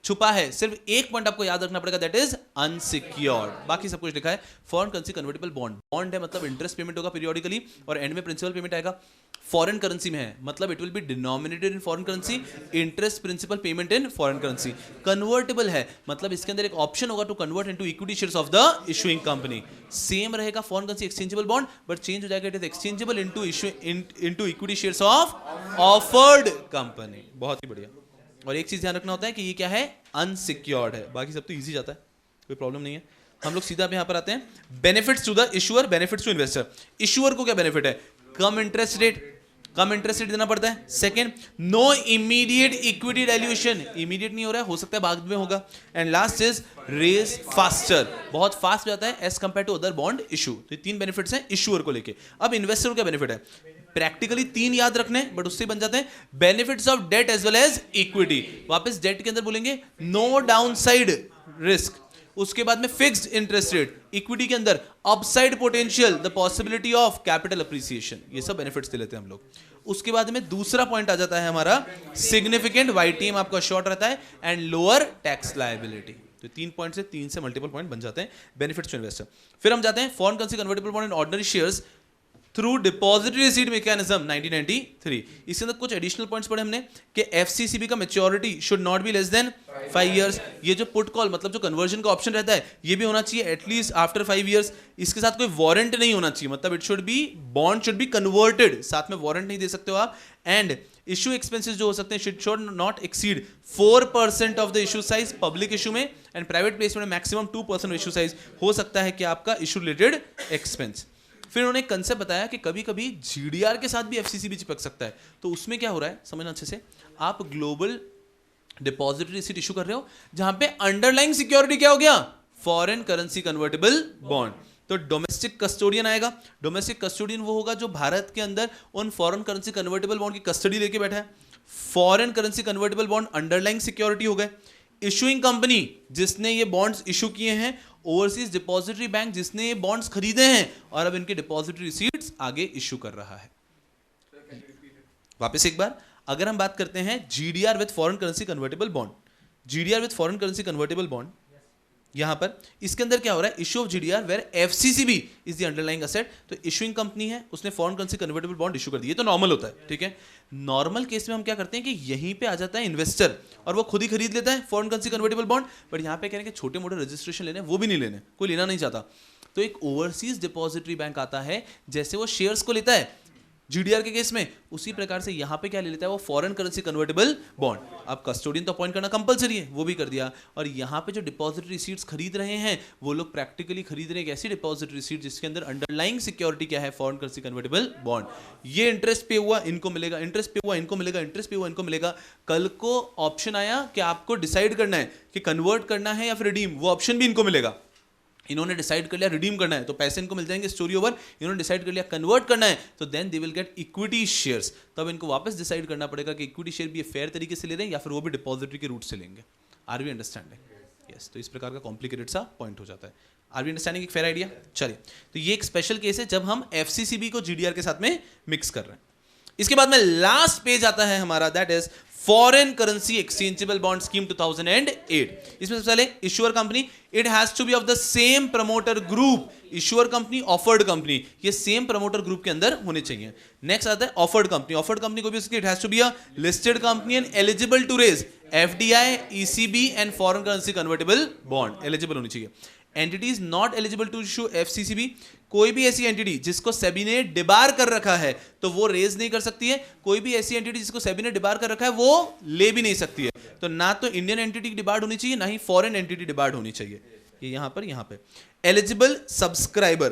छुपा है। सिर्फ एक पॉइंट आपको याद रखना पड़ेगा, दैट इज अनसिक्योर्ड, बाकी सब कुछ लिखा है। Foreign currency convertible bond, bond है मतलब इंटरेस्ट पेमेंट होगा पीरियोडिकली और एंड में प्रिंसिपल पेमेंट आएगा। फॉरेन करेंसी में है मतलब it will be denominated in foreign currency, interest principal payment in foreign currency. Convertible है मतलब इसके अंदर एक ऑप्शन होगा to convert into equity shares of the issuing company. Same रहेगा foreign currency exchangeable bond, but change हो जाएगा, it is exchangeable into equity shares of offered company. बहुत ही बढ़िया। और एक चीज ध्यान रखना होता है कि ये क्या है, अनसिक्योर्ड है, बाकी सब तो इजी जाता है, कोई प्रॉब्लम नहीं है। हम लोग सीधा यहाँ पर आते हैं benefits to the issuer, benefits to investor. Issuer को क्या बेनिफिट है? कम इंटरेस्ट रेट देना पड़ता है। Second, no immediate equity dilution, immediate नहीं हो रहा है, हो सकता है बाद में होगा। And last is raise faster, बहुत फास्ट जाता है as compare to other bond issue. तो 3 बेनिफिट्स हैं इशूअर को लेके। अब इन्वेस्टर को क्या बेनिफिट है? प्रैक्टिकली 3 याद रखने बट उससे बन जाते हैं benefits of debt as well as equity. वापस डेट के अंदर बोलेंगे नो डाउनसाइड रिस्क, उसके बाद में फिक्स्ड इंटरेस्ट रेट, इक्विटी के अंदर upside potential, the possibility of capital appreciation, ये सब बेनिफिट्स दे लेते हैं हम लोग। उसके बाद में दूसरा पॉइंट आ जाता है हमारा सिग्निफिकेंट वाईटीएम आपका शॉर्ट रहता है एंड लोअर टैक्स लायबिलिटी। तो 3 पॉइंट से 3 से मल्टीपल पॉइंट बन जाते हैं बेनिफिट्स टू इन्वेस्टर। फिर हम जाते हैं foreign currency convertible bond and ordinary shares through depository receipt mechanism 1993। इसके अंदर कुछ एडिशनल पॉइंट्स पढ़े हमने कि एफसीसीबी का maturity should not be less than 5 years. ये जो पुट कॉल मतलब जो कन्वर्जन का ऑप्शन रहता है ये भी होना चाहिए एटलीस्ट आफ्टर 5 इयर्स। इसके साथ कोई वारंट नहीं होना चाहिए, मतलब it should be bond should be converted, साथ में वारंट नहीं दे सकते हो आप। एंड इशू एक्सपेंसेस जो हो सकते हैं should not exceed 4% of the issue size public issue में, एंड प्राइवेट प्लेसमेंट में मैक्सिमम 2% इशू साइज हो सकता है कि आपका इशू रिलेटेड एक्सपेंस। फिर उन्होंने एक कंसेप्ट बताया कि कभी कभी जीडीआर के साथ भी एफसीसी भी चिपक सकता है। तो उसमें क्या हो रहा है समझना अच्छे से, आप ग्लोबल डिपॉजिटरी रिसीट इशू कर रहे हो जहां पे अंडरलाइंग सिक्योरिटी क्या हो गया, फॉरेन करेंसी कन्वर्टेबल बॉन्ड। तो डोमेस्टिक कस्टोडियन आएगा। डोमेस्टिक कस्टोडियन वो होगा जो भारत के अंदर उन फॉरेन करेंसी कन्वर्टेबल बॉन्ड की कस्टडी लेके बैठा है। Foreign currency convertible bond underlying security हो गए। इशुइंग कंपनी जिसने ये बॉन्ड्स इशू किए हैं, ओवरसीज डिपॉजिटरी बैंक जिसने ये बॉन्ड्स खरीदे हैं और अब इनके डिपॉजिटरी रिसीट्स आगे इशू कर रहा है। वापस एक बार अगर हम बात करते हैं GDR with foreign currency convertible bond, GDR with foreign currency convertible bond, यहां पर इसके अंदर क्या हो रहा है, issue of GDR where FCCB is the underlying asset. तो इशुइंग कंपनी है, उसने foreign currency convertible bond issue कर दिए, तो नॉर्मल होता है, ठीक है। नॉर्मल केस में हम क्या करते हैं कि यहीं पे आ जाता है इन्वेस्टर और वो खुद ही खरीद लेता है foreign currency convertible bond. But यहां पे कह रहे हैं कि छोटे मोटे रजिस्ट्रेशन लेने वो भी नहीं लेने, कोई लेना नहीं चाहता। तो एक ओवरसीज डिपॉजिटरी बैंक आता है, जैसे वो शेयर्स को लेता है जीडीआर के केस में, उसी प्रकार से यहां पे क्या ले लेता है वो फॉरेन करेंसी कन्वर्टेबल बॉन्ड। अब कस्टोडियन तो अपॉइंट करना कंपलसरी है, वो भी कर दिया। और यहां पे जो डिपॉजिटरी रिसीट्स खरीद रहे हैं वो लोग प्रैक्टिकली खरीद रहे हैं एक ऐसी डिपॉजिटरी रिसीट जिसके अंदर अंडरलाइंग सिक्योरिटी क्या है, फॉरेन करेंसी कन्वर्टेबल बॉन्ड। ये इंटरेस्ट पे हुआ इनको मिलेगा, इंटरेस्ट पे हुआ इनको मिलेगा, इंटरेस्ट पे हुआ इनको मिलेगा। कल को ऑप्शन आया कि आपको डिसाइड करना है कि कन्वर्ट करना है या फिर रिडीम, वो ऑप्शन भी इनको मिलेगा। इन्होंने डिसाइड कर लिया रिडीम करना है तो पैसे इनको मिल जाएंगे, स्टोरी ओवर। इन्होंने डिसाइड कर लिया कन्वर्ट करना है तो then they will get equity shares. तब इनको वापस डिसाइड करना पड़ेगा कि इक्विटी शेयर भी ये फेयर तरीके से ले रहे हैं या फिर वो भी डिपॉजिटरी के रूट से लेंगे। Are we understanding? यस। तो इस प्रकार का कॉम्प्लिकेटेड सा पॉइंट हो जाता है। Are we understanding? एक फेयर आइडिया? चलिए, तो ये एक स्पेशल केस है जब हम एफसीसीबी को जीडीआर के साथ में मिक्स कर रहे हैं। इसके बाद में लास्ट पेज आता है हमारा, that is foreign currency exchangeable bond scheme 2008। इसमें सबसे पहले issuer company, it has to be of the same promoter group. Issuer company, offered company, ये सेम प्रमोटर ग्रुप के अंदर होने चाहिए। नेक्स्ट आता है ऑफर्ड कंपनी। ऑफर्ड कंपनी को भी उसकी it has to be a listed company and eligible to raise FDI, ECB and foreign currency convertible bond, eligible होनी चाहिए। Entities not eligible to issue FCCB, कोई भी ऐसी एंटिटी जिसको सेबी ने डिबार कर रखा है तो वो रेज नहीं कर सकती है। कोई भी ऐसी एंटिटी जिसको सेबी ने डिबार कर रखा है वो ले भी नहीं सकती है। तो ना तो इंडियन एंटिटी डिबार्ड होनी चाहिए, ना ही फॉरेन एंटिटी डिबार्ड होनी चाहिए। ये यहां पे eligible subscriber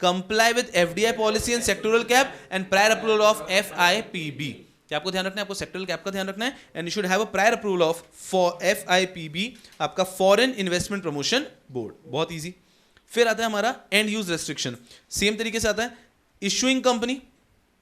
comply with FDI policy and sectoral cap and prior approval of FIPB. क्या आपको ध्यान रखना है, आपको सेक्टोरल कैप का ध्यान रखना है and you should have a prior approval of FIPB, आपका फॉरेन इन्वेस्टमेंट प्रमोशन बोर्ड। बहुत इजी। फिर आता है हमारा एंड यूज रेस्ट्रिक्शन, सेम तरीके से आता है issuing company,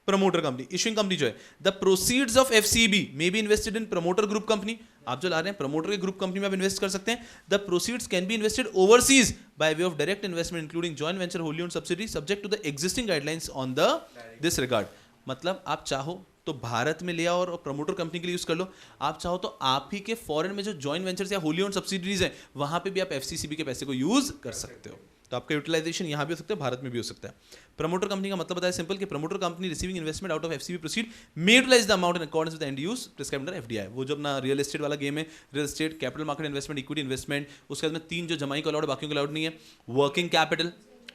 promoter company. Issuing company जो है, the proceeds of FCB may be invested in promoter group company. आप जो ला रहे हैं प्रमोटर के ग्रुप कंपनी में आप इन्वेस्ट कर सकते हैं। The proceeds can be invested overseas by way of direct investment including joint venture, wholly owned subsidy, subject to the existing guidelines on the this regard. मतलब आप चाहो तो भारत में ले आओ और प्रमोटर कंपनी के लिए यूज कर लो। आप चाहो तो आप ही के फॉरेन में जो जॉइंट वेंचर्स या होली ओन्ड सब्सिडीज हैं वहां पे भी आप एफसीसीबी के पैसे को यूज कर सकते हो। तो आपका यूटिलाइजेशन यहां भी हो सकता है, भारत में भी हो सकता है। प्रमोटर कंपनी का मतलब बताया सिंपल कि promoter company receiving investment out of FCB proceed may utilise the amount in accordance with end use prescribed under FDI. वो जो अपना रियल एस्टेट वाला गेम है, real estate, capital market investment, equity investment, उसके बाद में 3 जो जमाई को अलाउड, बाकियों को अलाउड नहीं है, working capital,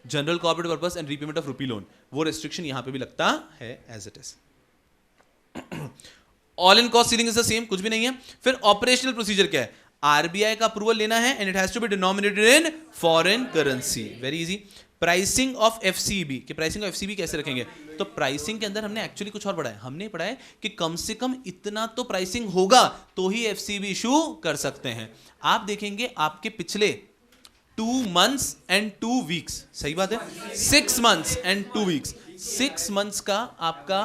general corporate purpose and repayment of rupee loan, वो रेस्ट्रिक्शन यहां पे भी लगता है as it is. All in cost ceiling is the same, कुछ भी नहीं है। फिर ऑपरेशनल प्रोसीजर क्या है, आरबीआई का अप्रूवल लेना है and it has to be denominated in foreign currency. Very easy. Pricing of FCB, कि प्राइसिंग ऑफ एफसीबी कैसे रखेंगे, तो प्राइसिंग के अंदर हमने एक्चुअली कुछ और पढ़ा है। हमने पढ़ा है कि कम से कम इतना तो प्राइसिंग होगा तो ही एफसीबी इशू कर सकते हैं। आप देखेंगे आपके पिछले 2 months and 2 weeks, सही बात है, 6 months and 2 weeks, 6 months का आपका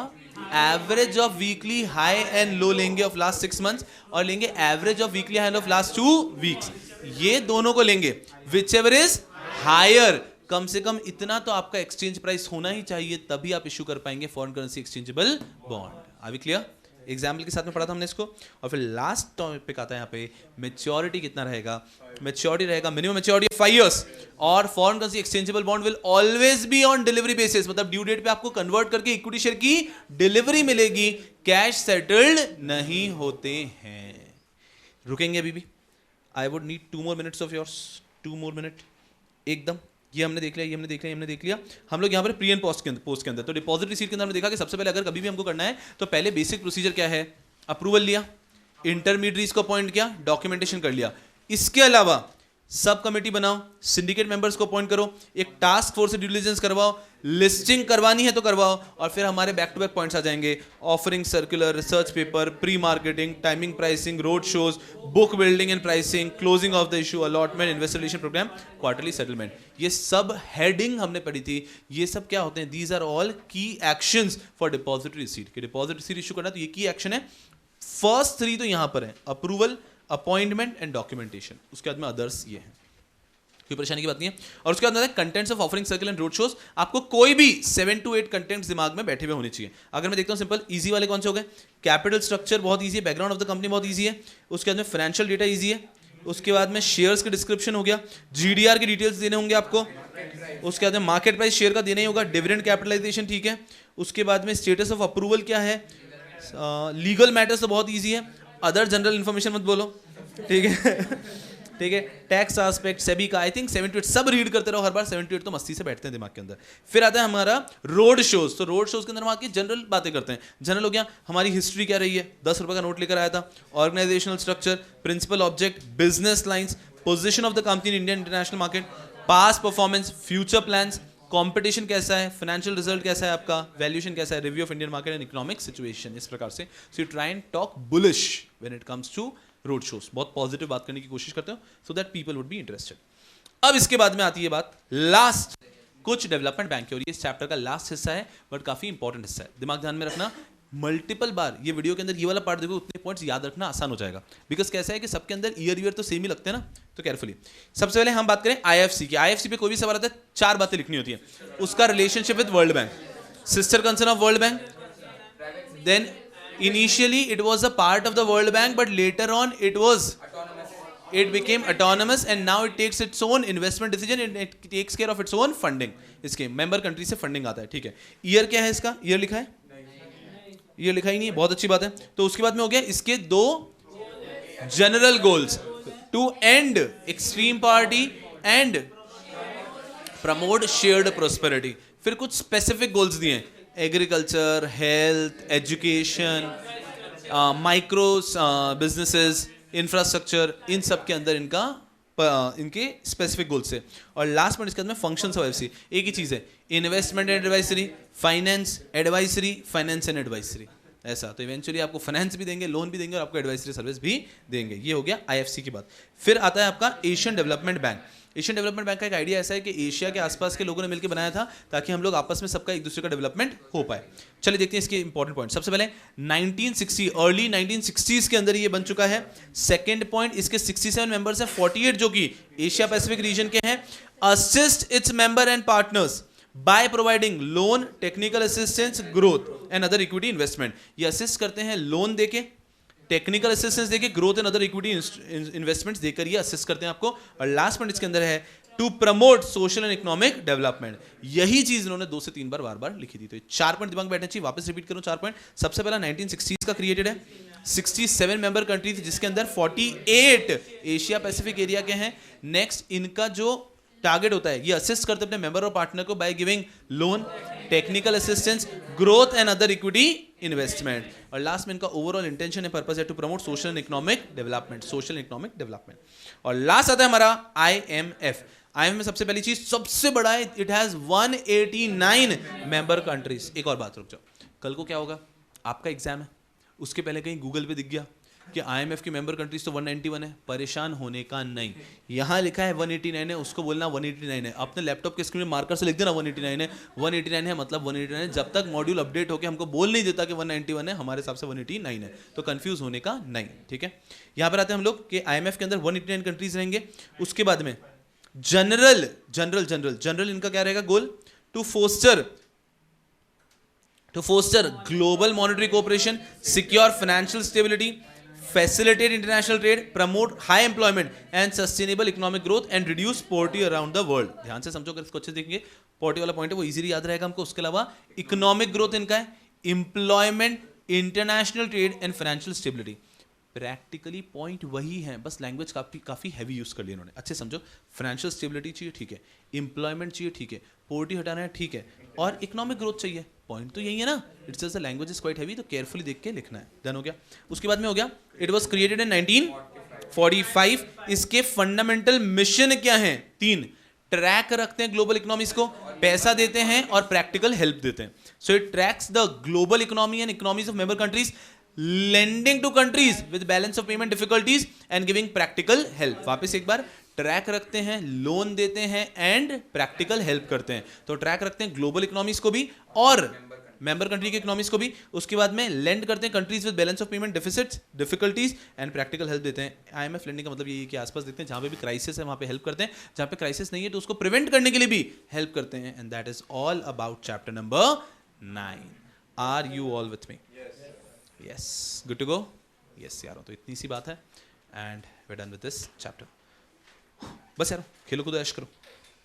average of weekly high and low लेंगे ऑफ लास्ट 6 months और लेंगे average of weekly high end of last 2 weeks। ये दोनों को लेंगे, विच एवर इज हायर, कम से कम इतना तो आपका एक्सचेंज प्राइस होना ही चाहिए, तभी आप इशू कर पाएंगे foreign currency exchangeable bond. Are we clear? Example के साथ में पढ़ा था हमने इसको। और फिर लास्ट टॉपिक आता है यहाँ पे, मैच्योरिटी कितना रहेगा। मैच्योरिटी रहेगा मिनिमम मैच्योरिटी 5 years और foreign currency exchangeable bond will always be on delivery basis, मतलब ड्यू डेट पे आपको कन्वर्ट करके इक्विटी शेयर की डिलीवरी मिलेगी, कैश सेटल्ड नहीं होते हैं। रुकेंगे अभी भी, I would need 2 more minutes of yours, 2 more minutes एकदम। ये हमने देख लिया, ये हमने देख लिया, ये हमने देख लिया। हम लोग यहाँ पर प्री एंड पोस्ट के अंदर तो डिपॉजिट रिसीट के अंदर हमने देखा कि सबसे पहले अगर कभी भी हमको करना है तो पहले बेसिक प्रोसीजर क्या है, अप्रूवल लिया, इंटरमीडियरीज को अपॉइंट किया, डॉक्यूमेंटेशन कर लिया। इसके अलावा सब कमेटी बनाओ, सिंडिकेट मेंबर्स को अपॉइंट करो, एक टास्क फोर्स से ड्यू डिलिजेंस करवाओ, लिस्टिंग करवानी है तो करवाओ, और फिर हमारे बैक टू बैक पॉइंट्स आ जाएंगे, offering circular, research paper, pre marketing, timing, pricing, road shows, book building and pricing, closing of the issue, allotment, investor relation program, quarterly settlement. ये सब हेडिंग हमने पढ़ी थी। ये सब क्या होते हैं? दीज आर ऑल की एक्शंस फॉर डिपॉजिटरी रिसीट। कि डिपॉजिट रिसीट इशू करना, तो ये की एक्शन है। फर्स्ट 3 तो यहां पर है, अप्रूवल, अपॉइंटमेंट एंड डॉक्यूमेंटेशन। उसके बाद में अदर्स ये हैं, कोई परेशानी की बात नहीं है। और उसके बाद contents of offering circle and road shows. आपको कोई भी 7 to 8 कंटेंट्स दिमाग में बैठे हुए होने चाहिए। अगर मैं देखता हूं सिंपल इजी वाले कौन से हो गए? कैपिटल स्ट्रक्चर बहुत इजी है, बैकग्राउंड ऑफ द कंपनी बहुत इजी है, उसके बाद में फाइनेंशियल डेटा इजी है, उसके बाद में शेयर्स के डिस्क्रिप्शन हो गया, जीडीआर के डिटेल्स देने होंगे आपको, उसके बाद में मार्केट प्राइस शेयर का देना ही होगा, डिविडेंड कैपिटलाइजेशन, ठीक है। उसके बाद में स्टेटस ऑफ अप्रूवल क्या है, लीगल मैटर्स तो बहुत ईजी है, अदर जनरल इन्फॉर्मेशन मत बोलो, ठीक है ठीक है। टैक्स एस्पेक्ट, सेबी का, आई थिंक 7 to 8 सब रीड करते रहो हर बार, 7 to 8 तो मस्ती से बैठते हैं दिमाग के अंदर। फिर आता है हमारा रोड शोज। तो रोड शोज के अंदर हम आके जनरल बातें करते हैं। जनरल हो गया हमारी हिस्ट्री क्या रही है, 10 रुपए का नोट लेकर आया था, organisational structure, principal object, business lines, position of the company in Indian international market, past performance, future plans, competition कैसा है, फाइनेंशियल रिजल्ट कैसा है आपका, वैल्यूएशन कैसा है, review of Indian market and economic situation. इस प्रकार से so you try and talk bullish when it comes to road shows. बहुत पॉजिटिव बात करने की कोशिश करते हो so that people would be interested. अब इसके बाद में आती है बात लास्ट, कुछ डेवलपमेंट बैंक की, और ये इस चैप्टर का लास्ट हिस्सा है बट काफी इंपॉर्टेंट हिस्सा है। दिमाग ध्यान में रखना, मल्टीपल बार ये वीडियो के अंदर ये वाला पार्ट देखो, उतने पॉइंट्स याद रखना आसान हो जाएगा। बिकॉज कैसा है कि सबके अंदर ईयर तो सेम ही लगते हैं ना, तो केयरफुली। सबसे पहले हम बात करें आईएफसी की। आईएफसी पे कोई भी सवाल आता है 4 बातें लिखनी होती है। उसका relationship with World Bank, sister concern of World Bank, then initially it was a part of the World Bank but later on it became autonomous and now it takes its own investment decision and it takes care of its own funding। इसके member country से funding आता है, ठीक है। Year क्या है इसका? Year लिखा है? ईयर लिखा ही नहीं है, बहुत अच्छी बात है। तो उसके बाद में हो गया इसके 2 general goals, to end extreme party and promote shared prosperity. फिर कुछ स्पेसिफिक गोल्स दिए हैं, agriculture, health, education, micro businesses, infrastructure, इन सब के अंदर इनके स्पेसिफिक गोल्स है। और लास्ट में इसके अंदर फंक्शंस ऑफ एफसी एक ही चीज है, investment and advisory, finance advisory, finance and advisory. ऐसा तो इवेंचुअली आपको फाइनेंस भी देंगे, लोन भी देंगे और आपको एडवाइजरी सर्विस भी देंगे। ये हो गया आईएफसी की बात। फिर आता है आपका Asian development bank. Asian development bank का एक आइडिया ऐसा है कि एशिया के आसपास के लोगों ने मिलकर बनाया था ताकि हम लोग आपस में सबका एक दूसरे का डेवलपमेंट हो पाए। चलिए देखते हैं इसके इंपॉर्टेंट पॉइंट। सबसे पहले 1960 अर्ली 1960s के अंदर ये बन चुका है। सेकंड पॉइंट, इसके 67 मेंबर्स हैं, 48 जो कि एशिया पैसिफिक रीजन के हैं। Assist its member and partners by providing loan, technical assistance, growth and other equity investment. ये असिस्ट करते हैं लोन देके, टेक्निकल असिस्टेंस देके, growth and other equity investments देकर ये असिस्ट करते हैं आपको। और लास्ट पॉइंट इसके अंदर है to promote social and economic development. यही चीज इन्होंने 2 से 3 बार लिखी थी। तो 4 पॉइंट दिमाग में बैठने चाहिए। वापस रिपीट करूं 4 पॉइंट। सबसे पहला 1960s का क्रिएटेड है, 67 मेंबर कंट्री थी जिसके अंदर 48 एशिया पैसिफिक एरिया के हैं। नेक्स्ट, इनका जो टारगेट होता है, ये असिस्ट करते अपने मेंबर और पार्टनर को by giving loan, technical assistance, growth and other equity investment. और लास्ट में इनका ओवरऑल इंटेंशन है, पर्पस है to promote social and economic development, social and economic development. और लास्ट आता है हमारा आईएमएफ। आईएमएफ में सबसे पहली चीज सबसे बड़ा है, इट हैज 189 मेंबर कंट्रीज। एक और बात, रुक जाओ, कल को क्या होगा, आपका एग्जाम है, उसके पहले कहीं गूगल पे दिख गया कि आईएमएफ की मेंबर कंट्रीज तो 191 है, परेशान होने का नहीं। यहां लिखा है 189 है, उसको बोलना 189 है। अपने लैपटॉप के स्क्रीन में मार्कर से लिख देना 189 है, 189 है मतलब 189 है। जब तक मॉड्यूल अपडेट होकर हमको बोल नहीं देता कि 191 है, हमारे हिसाब से 189 है, तो कंफ्यूज होने का नहीं, ठीक है। यहां पर आते हैं हम लोग कि आईएमएफ के अंदर 189 कंट्रीज रहेंगे। उसके बाद में जनरल इनका क्या रहेगा goal, to foster global monetary cooperation, secure financial stability, facilitate international trade, promote high employment and sustainable economic growth and reduce poverty around the world। ध्यान से समझो, अगर इसको अच्छे से देखेंगे, poverty वाला पॉइंट है वो इजीली याद रहेगा हमको। उसके अलावा इकोनॉमिक ग्रोथ इनका है, employment, international trade and financial stability. Practically point वही है, बस लैंग्वेज काफी हैवी यूज कर लिया इन्होंने। अच्छे समझो, फाइनेंशियल स्टेबिलिटी चाहिए, ठीक है, एम्प्लॉयमेंट चाहिए, ठीक है, पोवर्टी हटाना है, ठीक है, और इकोनॉमिक ग्रोथ चाहिए। पॉइंट तो यही है ना, it's just the language is quite heavy, तो केयरफुली देख के लिखना है। डन हो गया। उसके बाद में हो गया, इट वाज क्रिएटेड इन 45 इसके फंडामेंटल मिशन क्या हैं? 3, ट्रैक रखते हैं ग्लोबल इकोनॉमीज को, पैसा देते हैं और प्रैक्टिकल हेल्प देते हैं. So it tracks the global economy and economies of member countries, lending to countries with balance of payment difficulties and giving practical help. वापस एक बार, ट्रैक रखते हैं, लोन देते हैं एंड प्रैक्टिकल हेल्प करते हैं. तो ट्रैक रखते हैं ग्लोबल इकोनॉमीज को भी और मेंबर कंट्री की इकोनॉमीज को भी. उसके बाद में लेंड करते हैं countries with balance of payment deficits, difficulties and practical help देते हैं. आईएमएफ लेंडिंग का मतलब ये है कि आसपास देखते हैं जहां पे भी क्राइसिस है वहां पे हेल्प करते हैं, जहां पे क्राइसिस नहीं है तो उसको प्रिवेंट करने के लिए भी हेल्प करते हैं. And that is all about chapter number 9. Are you all with me? Yes, good to go? Yes यारों, तो इतनी सी बात है and we're done with this chapter. बस यारों, खेलो कूदो ऐश करो.